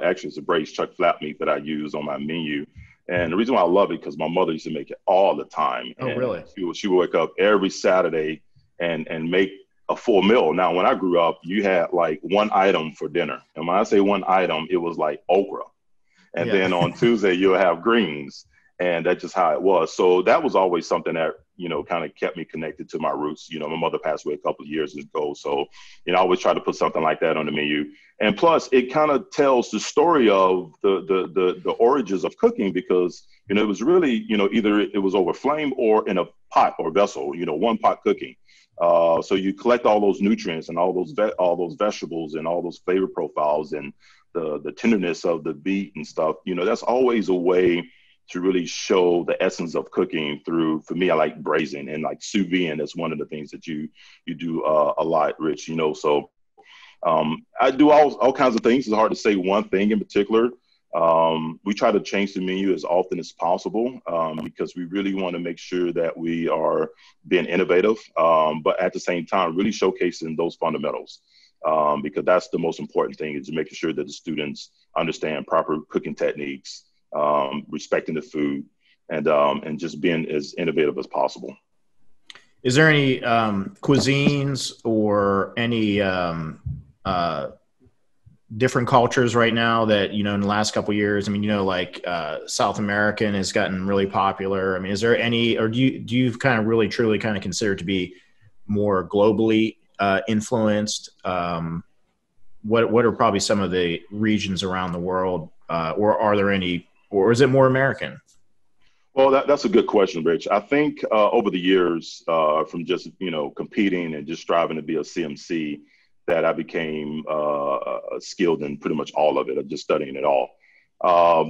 actually it's a braised chuck flat meat that I use on my menu. And the reason why I love it, because my mother used to make it all the time. Oh, really? She would wake up every Saturday and make a full meal. Now, when I grew up, you had like one item for dinner. And when I say one item, it was like okra. And then on Tuesday, you'll have greens. And that's just how it was. So that was always something that, kind of kept me connected to my roots. My mother passed away a couple of years ago. So, I always try to put something like that on the menu. And plus, it kind of tells the story of the origins of cooking, because, it was really, either it was over flame or in a pot or vessel, one pot cooking. So you collect all those nutrients and all those vegetables and all those flavor profiles and the tenderness of the meat and stuff. That's always a way to really show the essence of cooking through. For me, I like braising, and like sous vide. That's one of the things that you do a lot, Rich. So I do all kinds of things. It's hard to say one thing in particular. We try to change the menu as often as possible, because we really want to make sure that we are being innovative, but at the same time, really showcasing those fundamentals, because that's the most important thing, is making sure that the students understand proper cooking techniques, respecting the food, and just being as innovative as possible. Is there any cuisines or any different cultures right now that, in the last couple of years, I mean, like South American has gotten really popular. I mean, is there any, or do you kind of really truly kind of consider it to be more globally influenced? What are probably some of the regions around the world, or are there any, or is it more American? Well, that's a good question, Rich. I think over the years, from just, competing and just striving to be a CMC, that I became skilled in pretty much all of it, just studying it all.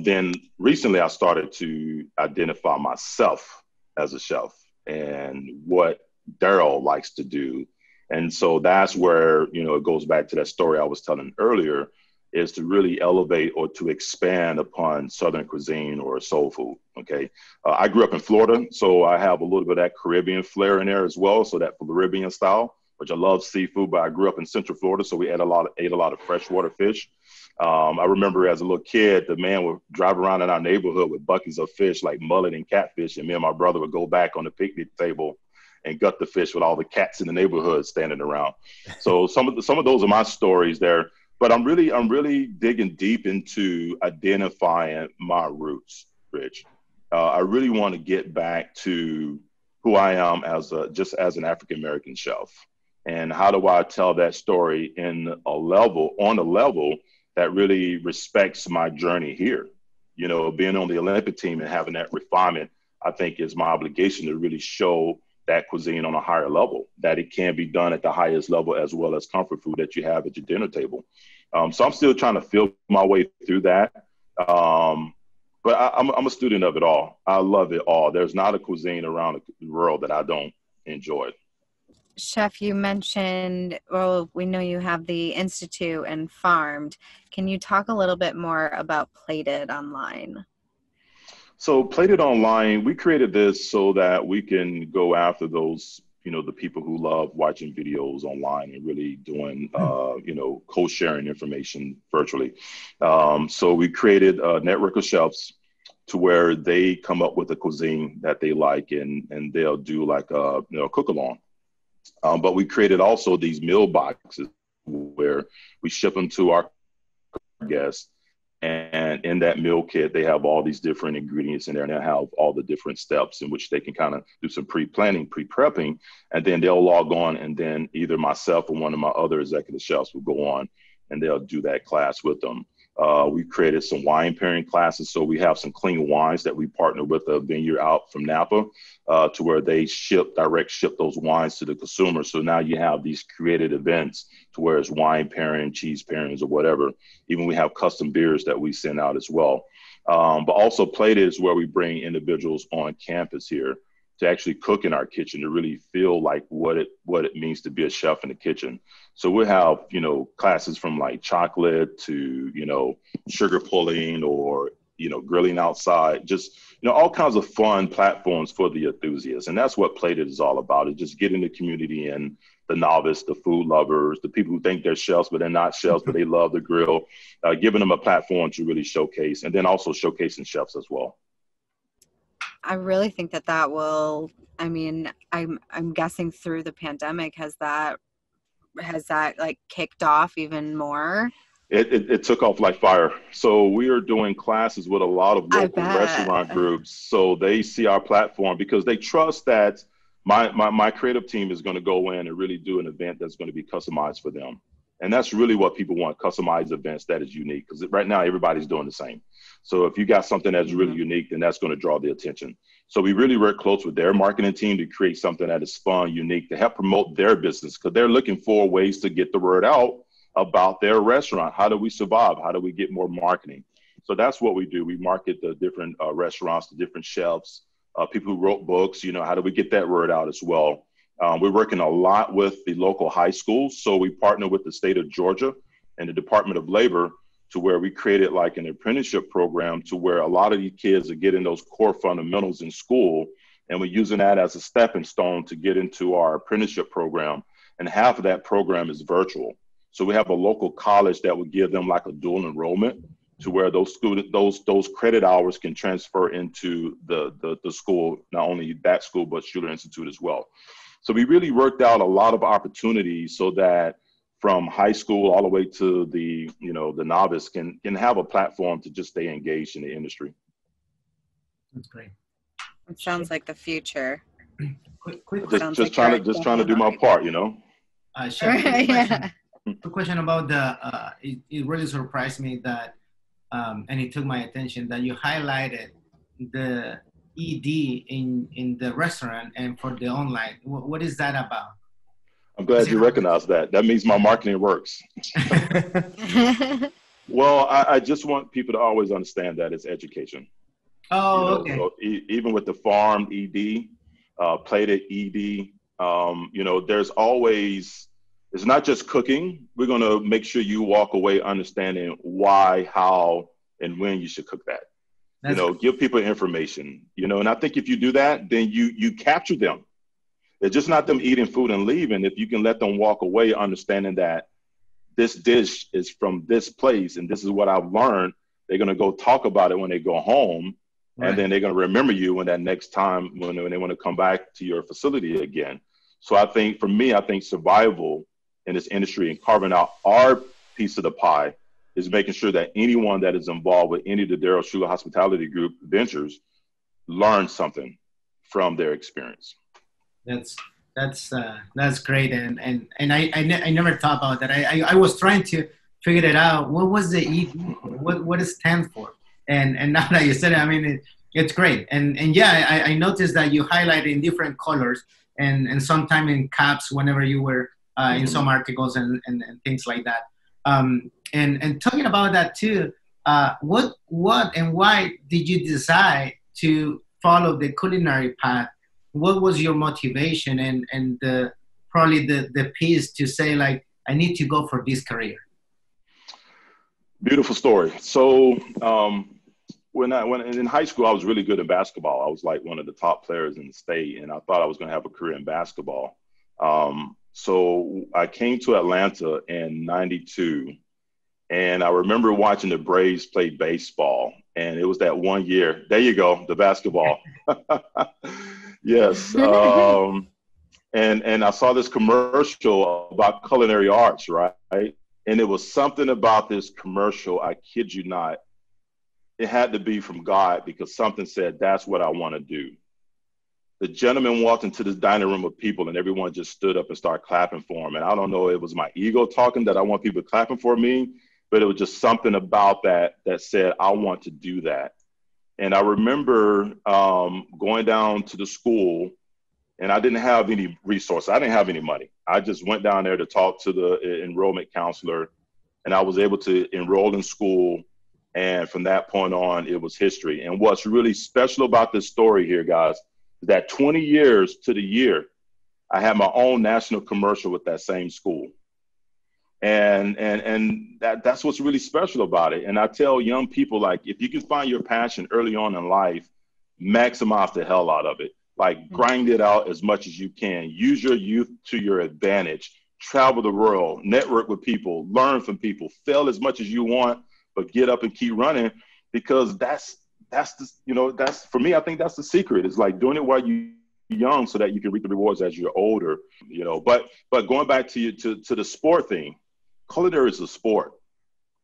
Then recently I started to identify myself as a chef and what Daryl likes to do. And so that's where, it goes back to that story I was telling earlier, is to really elevate or to expand upon Southern cuisine or soul food. Okay. I grew up in Florida, so I have a little bit of that Caribbean flair in there as well. So that Caribbean style. which I love seafood, but I grew up in Central Florida, so we ate a lot of freshwater fish. I remember as a little kid, the man would drive around in our neighborhood with buckets of fish like mullet and catfish, and me and my brother would go back on the picnic table and gut the fish with all the cats in the neighborhood standing around. So some of those are my stories there. But I'm really digging deep into identifying my roots, Rich. I really want to get back to who I am as an African American chef, and how do I tell that story on a level that really respects my journey here. You know, being on the Olympic team and having that refinement, I think is my obligation to really show that cuisine on a higher level, that it can be done at the highest level as well as comfort food that you have at your dinner table. So I'm still trying to feel my way through that. But I'm a student of it all. I love it all. There's not a cuisine around the world that I don't enjoy. Chef, you mentioned, well, we know you have the Institute and Farmed. Can you talk a little bit more about Plated Online? So Plated Online, we created this so that we can go after those, the people who love watching videos online and really doing, co-sharing information virtually. So we created a network of chefs to where they come up with a cuisine that they like, and they'll do like a cook along. But we created also these meal boxes where we ship them to our guests. And in that meal kit, they have all these different ingredients in there, and they have all the different steps in which they can kind of do some pre-planning, pre-prepping, and then they'll log on, and then either myself or one of my other executive chefs will go on and they'll do that class with them. We created some wine pairing classes. So we have some clean wines that we partner with a vineyard out from Napa to where they direct ship those wines to the consumer. So now you have these created events to where it's wine pairing, cheese pairings, or whatever. Even we have custom beers that we send out as well. But also Plated is where we bring individuals on campus here to actually cook in our kitchen, to really feel like what it means to be a chef in the kitchen. So we have, classes from like chocolate to, sugar pulling or, grilling outside, just, all kinds of fun platforms for the enthusiasts. And that's what Plated is all about, is just getting the community in, the novice, the food lovers, the people who think they're chefs, but they're not chefs, but they love the grill, giving them a platform to really showcase, and then also showcasing chefs as well. I really think that will, I'm guessing through the pandemic, has that like kicked off even more? It took off like fire. So we are doing classes with a lot of local restaurant groups. So they see our platform because they trust that my creative team is going to go in and really do an event that's going to be customized for them. And that's really what people want, customized events that is unique, because right now everybody's doing the same. So if you got something that's really unique, then that's going to draw the attention. So we really work close with their marketing team to create something that is fun, unique, to help promote their business, because they're looking for ways to get the word out about their restaurant. How do we survive? How do we get more marketing? So that's what we do. We market the different restaurants, the different chefs, people who wrote books. How do we get that word out as well? We're working a lot with the local high schools. So we partner with the state of Georgia and the Department of Labor to where we created like an apprenticeship program to where a lot of these kids are getting those core fundamentals in school. And we're using that as a stepping stone to get into our apprenticeship program. And half of that program is virtual. So we have a local college that would give them like a dual enrollment to where those credit hours can transfer into the school, not only that school, but Shular Institute as well. So we really worked out a lot of opportunities so that from high school all the way to the novice can have a platform to just stay engaged in the industry. That's great. It sounds like the future. Quick just trying to do my part, Chef, quick question about it really surprised me that, and it took my attention that you highlighted the ED in the restaurant and for the online. What is that about? I'm glad you recognize that. That means my marketing works. Well, I just want people to always understand that it's education. Oh, okay. So even with the farm ED, Plated ED, there's always, it's not just cooking. We're going to make sure you walk away understanding why, how, and when you should cook that. Give people information, and I think if you do that, then you capture them. It's just not them eating food and leaving. If you can let them walk away understanding that this dish is from this place and this is what I've learned, they're going to go talk about it when they go home. Right. And then they're going to remember you when that next time when they want to come back to your facility again. So I think for me, I think survival in this industry and carving out our piece of the pie is making sure that anyone that is involved with any of the Daryl Shular Hospitality Group ventures learn something from their experience. That's great, and I never thought about that. I was trying to figure it out. What was the E? What it stands for? And now that you said it, I mean it's great. And yeah, I noticed that you highlighted in different colors and sometime in caps whenever you were in some articles and things like that. And talking about that too, what and why did you decide to follow the culinary path? What was your motivation and probably the piece to say, like, I need to go for this career? Beautiful story. So when in high school, I was really good at basketball. I was like one of the top players in the state, and I thought I was going to have a career in basketball. So I came to Atlanta in '92, and I remember watching the Braves play baseball, and it was that one year. There you go, the basketball. Yes. And I saw this commercial about culinary arts, right? And it was something about this commercial, I kid you not, it had to be from God because something said, that's what I want to do. The gentleman walked into this dining room of people and everyone just stood up and started clapping for him. And I don't know, it was my ego talking that I want people clapping for me, but it was just something about that said, I want to do that. And I remember going down to the school, and I didn't have any resources. I didn't have any money. I just went down there to talk to the enrollment counselor, and I was able to enroll in school. And from that point on, it was history. And what's really special about this story here, guys, is that 20 years to the year, I had my own national commercial with that same school. And that's what's really special about it. And I tell young people, like, if you can find your passion early on in life, maximize the hell out of it. Like, grind it out as much as you can. Use your youth to your advantage. Travel the world, network with people, learn from people, fail as much as you want, but get up and keep running, because that's for me, I think that's the secret. It's like doing it while you're young so that you can reap the rewards as you're older, but going back to the sport thing, culinary is a sport.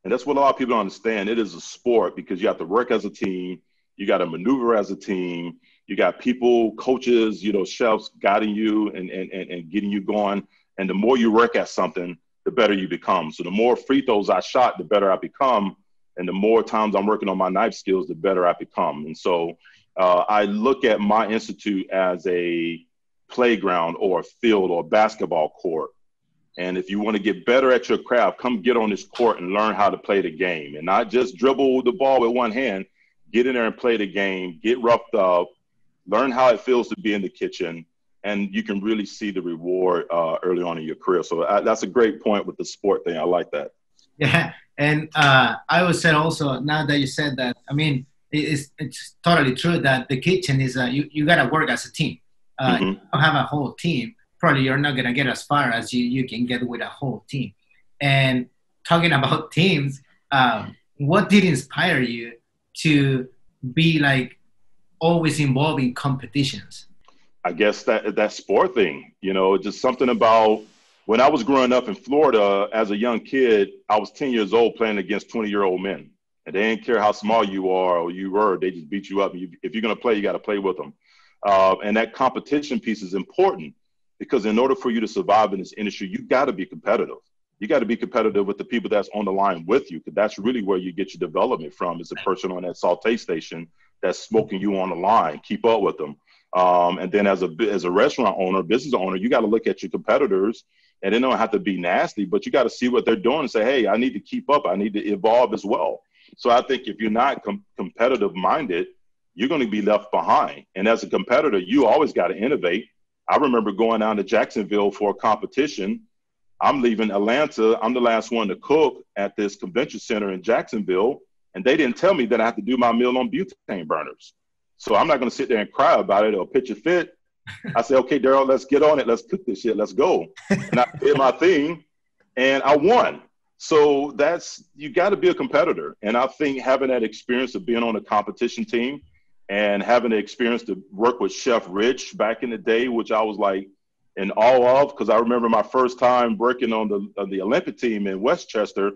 And that's what a lot of people don't understand. It is a sport because you have to work as a team. You got to maneuver as a team. You got people, coaches, chefs guiding you and getting you going. And the more you work at something, the better you become. So the more free throws I shot, the better I become. And the more times I'm working on my knife skills, the better I become. And so I look at my institute as a playground or a field or a basketball court. And if you want to get better at your craft, come get on this court and learn how to play the game and not just dribble the ball with one hand. Get in there and play the game, get roughed up, learn how it feels to be in the kitchen, and you can really see the reward early on in your career. So that's a great point with the sport thing. I like that. Yeah. And I would say also, now that you said that, I mean, it's totally true that the kitchen is, you got to work as a team. You don't have a whole team. Probably you're not going to get as far as you can get with a whole team. And talking about teams, what did inspire you to be like always involved in competitions? I guess that sport thing, just something about when I was growing up in Florida as a young kid, I was 10 years old playing against 20-year-old men. And they didn't care how small you are or you were, they just beat you up. If you're going to play, you got to play with them. And that competition piece is important because in order for you to survive in this industry, you got to be competitive. You got to be competitive with the people that's on the line with you, because that's really where you get your development from, is the person on that saute station that's smoking you on the line. Keep up with them. And then as a restaurant owner, business owner, you got to look at your competitors, and they don't have to be nasty, but you got to see what they're doing and say, hey, I need to keep up. I need to evolve as well. So I think if you're not competitive minded, you're going to be left behind. And as a competitor, you always got to innovate. I remember going down to Jacksonville for a competition. I'm leaving Atlanta. I'm the last one to cook at this convention center in Jacksonville. And they didn't tell me that I have to do my meal on butane burners. So I'm not going to sit there and cry about it or pitch a fit. I said, okay, Daryl, let's get on it. Let's cook this shit. Let's go. And I did my thing and I won. So you got to be a competitor. And I think having that experience of being on a competition team and having the experience to work with Chef Rich back in the day, which I was like in awe of, because I remember my first time working on the Olympic team in Westchester.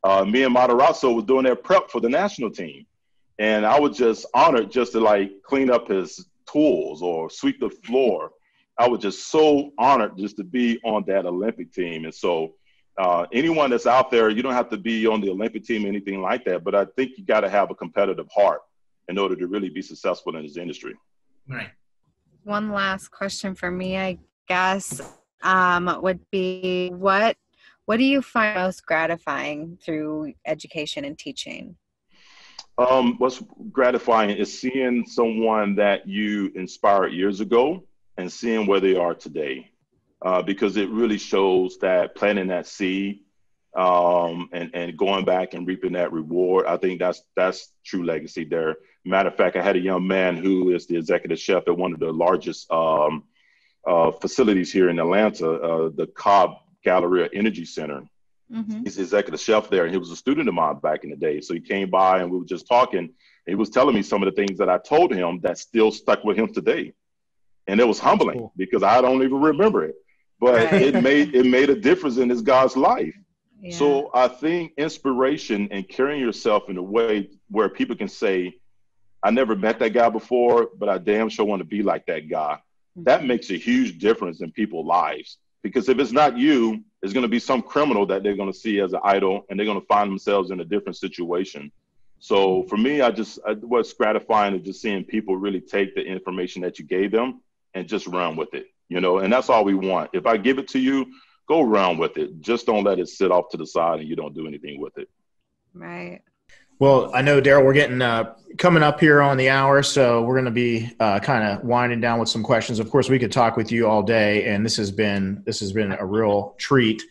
Me and Matarazzo was doing their prep for the national team. And I was just honored just to like clean up his tools or sweep the floor. I was just so honored just to be on that Olympic team. And so anyone that's out there, you don't have to be on the Olympic team or anything like that, but I think you got to have a competitive heart in order to really be successful in this industry. Right. One last question for me, I guess, would be what do you find most gratifying through education and teaching? What's gratifying is seeing someone that you inspired years ago and seeing where they are today, because it really shows that planting that seed and going back and reaping that reward. I think that's true legacy there. Matter of fact, I had a young man who is the executive chef at one of the largest facilities here in Atlanta, the Cobb Galleria Energy Center. Mm-hmm. He's the executive chef there, and he was a student of mine back in the day. So he came by and we were just talking, and he was telling me some of the things that I told him that still stuck with him today. And it was humbling because I don't even remember it, but it made a difference in this guy's life. Yeah. So I think inspiration and carrying yourself in a way where people can say, I never met that guy before, but I damn sure want to be like that guy. Mm-hmm. That makes a huge difference in people's lives. Because if it's not you, it's going to be some criminal that they're going to see as an idol, and they're going to find themselves in a different situation. So for me, what's gratifying is just seeing people really take the information that you gave them and just run with it, and that's all we want. If I give it to you, go run with it. Just don't let it sit off to the side and you don't do anything with it. Right. Well, I know, Daryl, we're getting coming up here on the hour, so we're going to be kind of winding down with some questions. Of course, we could talk with you all day, and this has been a real treat.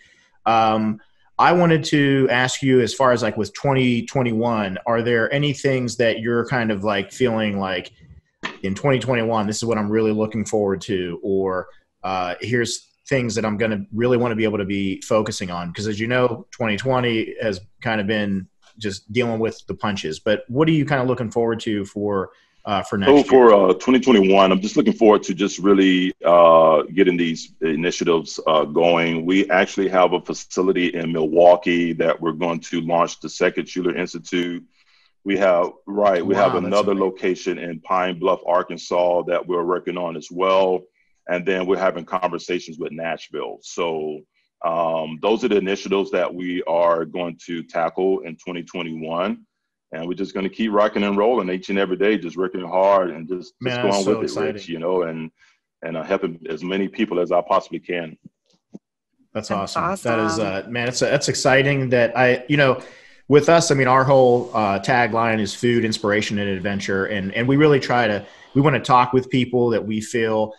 I wanted to ask you, as far as like with 2021, are there any things that you're kind of like feeling like in 2021, this is what I'm really looking forward to, or here's things that I'm going to really want to be able to be focusing on? Because as you know, 2020 has kind of been just dealing with the punches, but what are you kind of looking forward to for next year? For 2021, I'm just looking forward to just really getting these initiatives going. We actually have a facility in Milwaukee that we're going to launch the second Shular Institute. We have another location in Pine Bluff, Arkansas that we're working on as well. And then we're having conversations with Nashville. So those are the initiatives that we are going to tackle in 2021. And we're just going to keep rocking and rolling each and every day, just working hard and just going with it, Rich, and helping as many people as I possibly can. That's awesome. That is, that's exciting that with us, I mean, our whole tagline is food, inspiration, and adventure. And we really we want to talk with people that we feel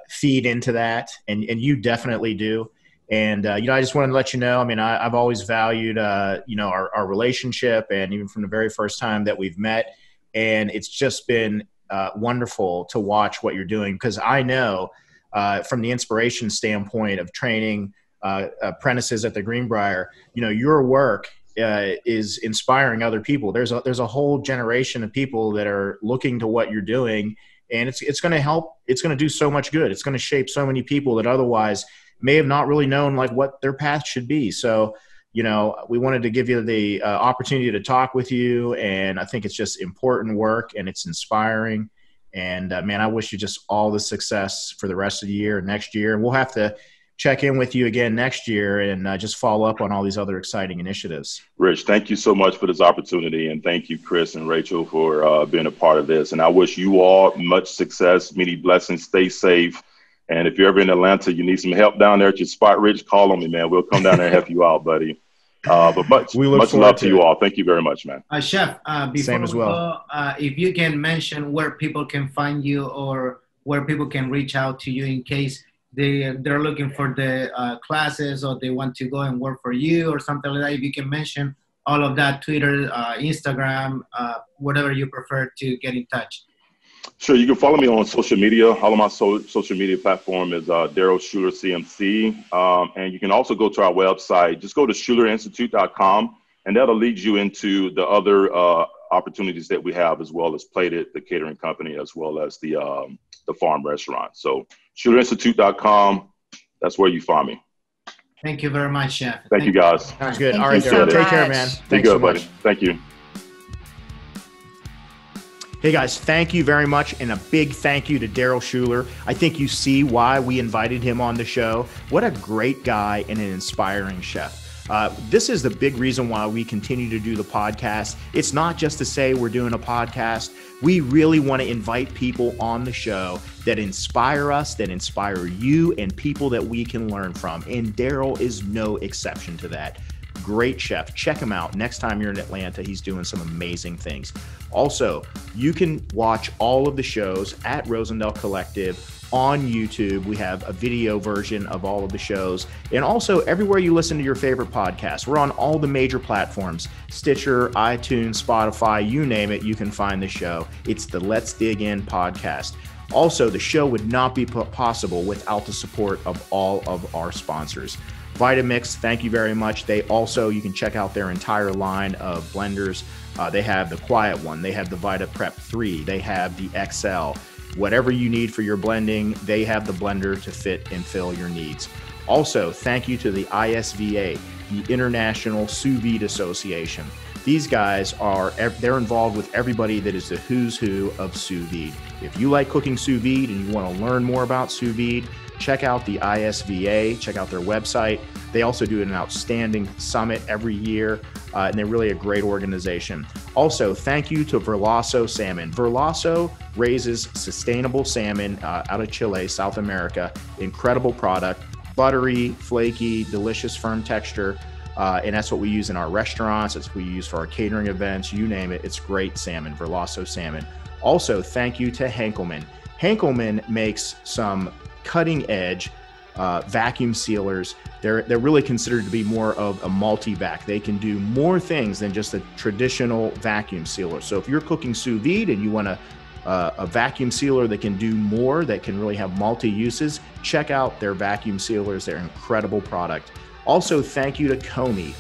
feed into that. And you definitely do. And, I just wanted to let you know, I mean, I've always valued, our relationship, and even from the very first time that we've met. And it's just been wonderful to watch what you're doing, because I know from the inspiration standpoint of training apprentices at the Greenbrier, your work is inspiring other people. There's a whole generation of people that are looking to what you're doing, and it's going to help. It's going to do so much good. It's going to shape so many people that otherwise may have not really known like what their path should be. So, we wanted to give you the opportunity to talk with you, and I think it's just important work, and it's inspiring. And man, I wish you just all the success for the rest of the year and next year. And we'll have to check in with you again next year and just follow up on all these other exciting initiatives. Rich, thank you so much for this opportunity. And thank you, Chris and Rachel, for being a part of this. And I wish you all much success, many blessings, stay safe. And if you're ever in Atlanta, you need some help down there at your spot, Rich, call on me, man. We'll come down there and help you out, buddy. But much love to you all. Thank you very much, man. Chef, before Same as well. If you can mention where people can find you or where people can reach out to you in case they're looking for the classes, or they want to go and work for you or something like that. If you can mention all of that, Twitter, Instagram, whatever you prefer to get in touch. Sure. You can follow me on social media. All of my social media platform is Daryl Shular CMC. And you can also go to our website. Just go to shularinstitute.com, and that'll lead you into the other opportunities that we have, as well as Plated, the catering company, as well as the farm restaurant. So shularinstitute.com, that's where you find me. Thank you very much, Chef. Thank you, guys. Sounds good. Thank All right, you Daryl. so Take care, much. man. Be Thanks good, so much. buddy. Thank you. Hey guys, thank you very much, and a big thank you to Daryl Shular. I think you see why we invited him on the show. What a great guy and an inspiring chef. This is the big reason why we continue to do the podcast. It's not just to say we're doing a podcast. We really want to invite people on the show that inspire us, that inspire you, and people that we can learn from. And Daryl is no exception to that. Great chef. Check him out. Next time you're in Atlanta, he's doing some amazing things. Also, you can watch all of the shows at Rosendale Collective on YouTube. We have a video version of all of the shows, and also everywhere you listen to your favorite podcasts. We're on all the major platforms: Stitcher, iTunes, Spotify, you name it, you can find the show. It's the Let's Dig In podcast. Also, the show would not be possible without the support of all of our sponsors. Vitamix, thank you very much. They also, you can check out their entire line of blenders. They have the quiet one. They have the Vita Prep 3. They have the XL. Whatever you need for your blending, they have the blender to fit and fill your needs. Also, thank you to the ISVA, the International Sous Vide Association. These guys they're involved with everybody that is the who's who of sous vide. If you like cooking sous vide and you want to learn more about sous vide, check out the ISVA, check out their website. They also do an outstanding summit every year, and they're really a great organization. Also, thank you to Verlasso Salmon. Verlasso raises sustainable salmon out of Chile, South America. Incredible product, buttery, flaky, delicious, firm texture. And that's what we use in our restaurants. It's what we use for our catering events, you name it. It's great salmon, Verlasso Salmon. Also, thank you to Henkelman. Henkelman makes some cutting edge vacuum sealers. They're really considered to be more of a multi-vac. They can do more things than just a traditional vacuum sealer. So if you're cooking sous vide and you want a vacuum sealer that can do more, that can really have multi-uses, check out their vacuum sealers. They're an incredible product. Also, thank you to Kohmee.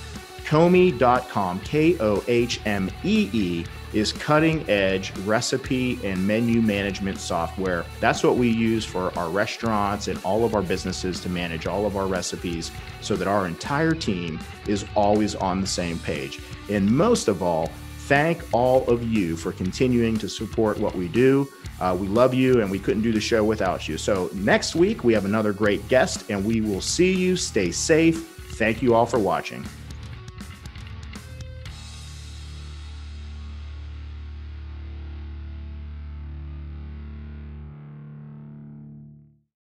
Kohmee.com, Kohmee, is cutting edge recipe and menu management software. That's what we use for our restaurants and all of our businesses to manage all of our recipes so that our entire team is always on the same page. And most of all, thank all of you for continuing to support what we do. We love you, and we couldn't do the show without you. So next week, we have another great guest, and we will see you. Stay safe. Thank you all for watching.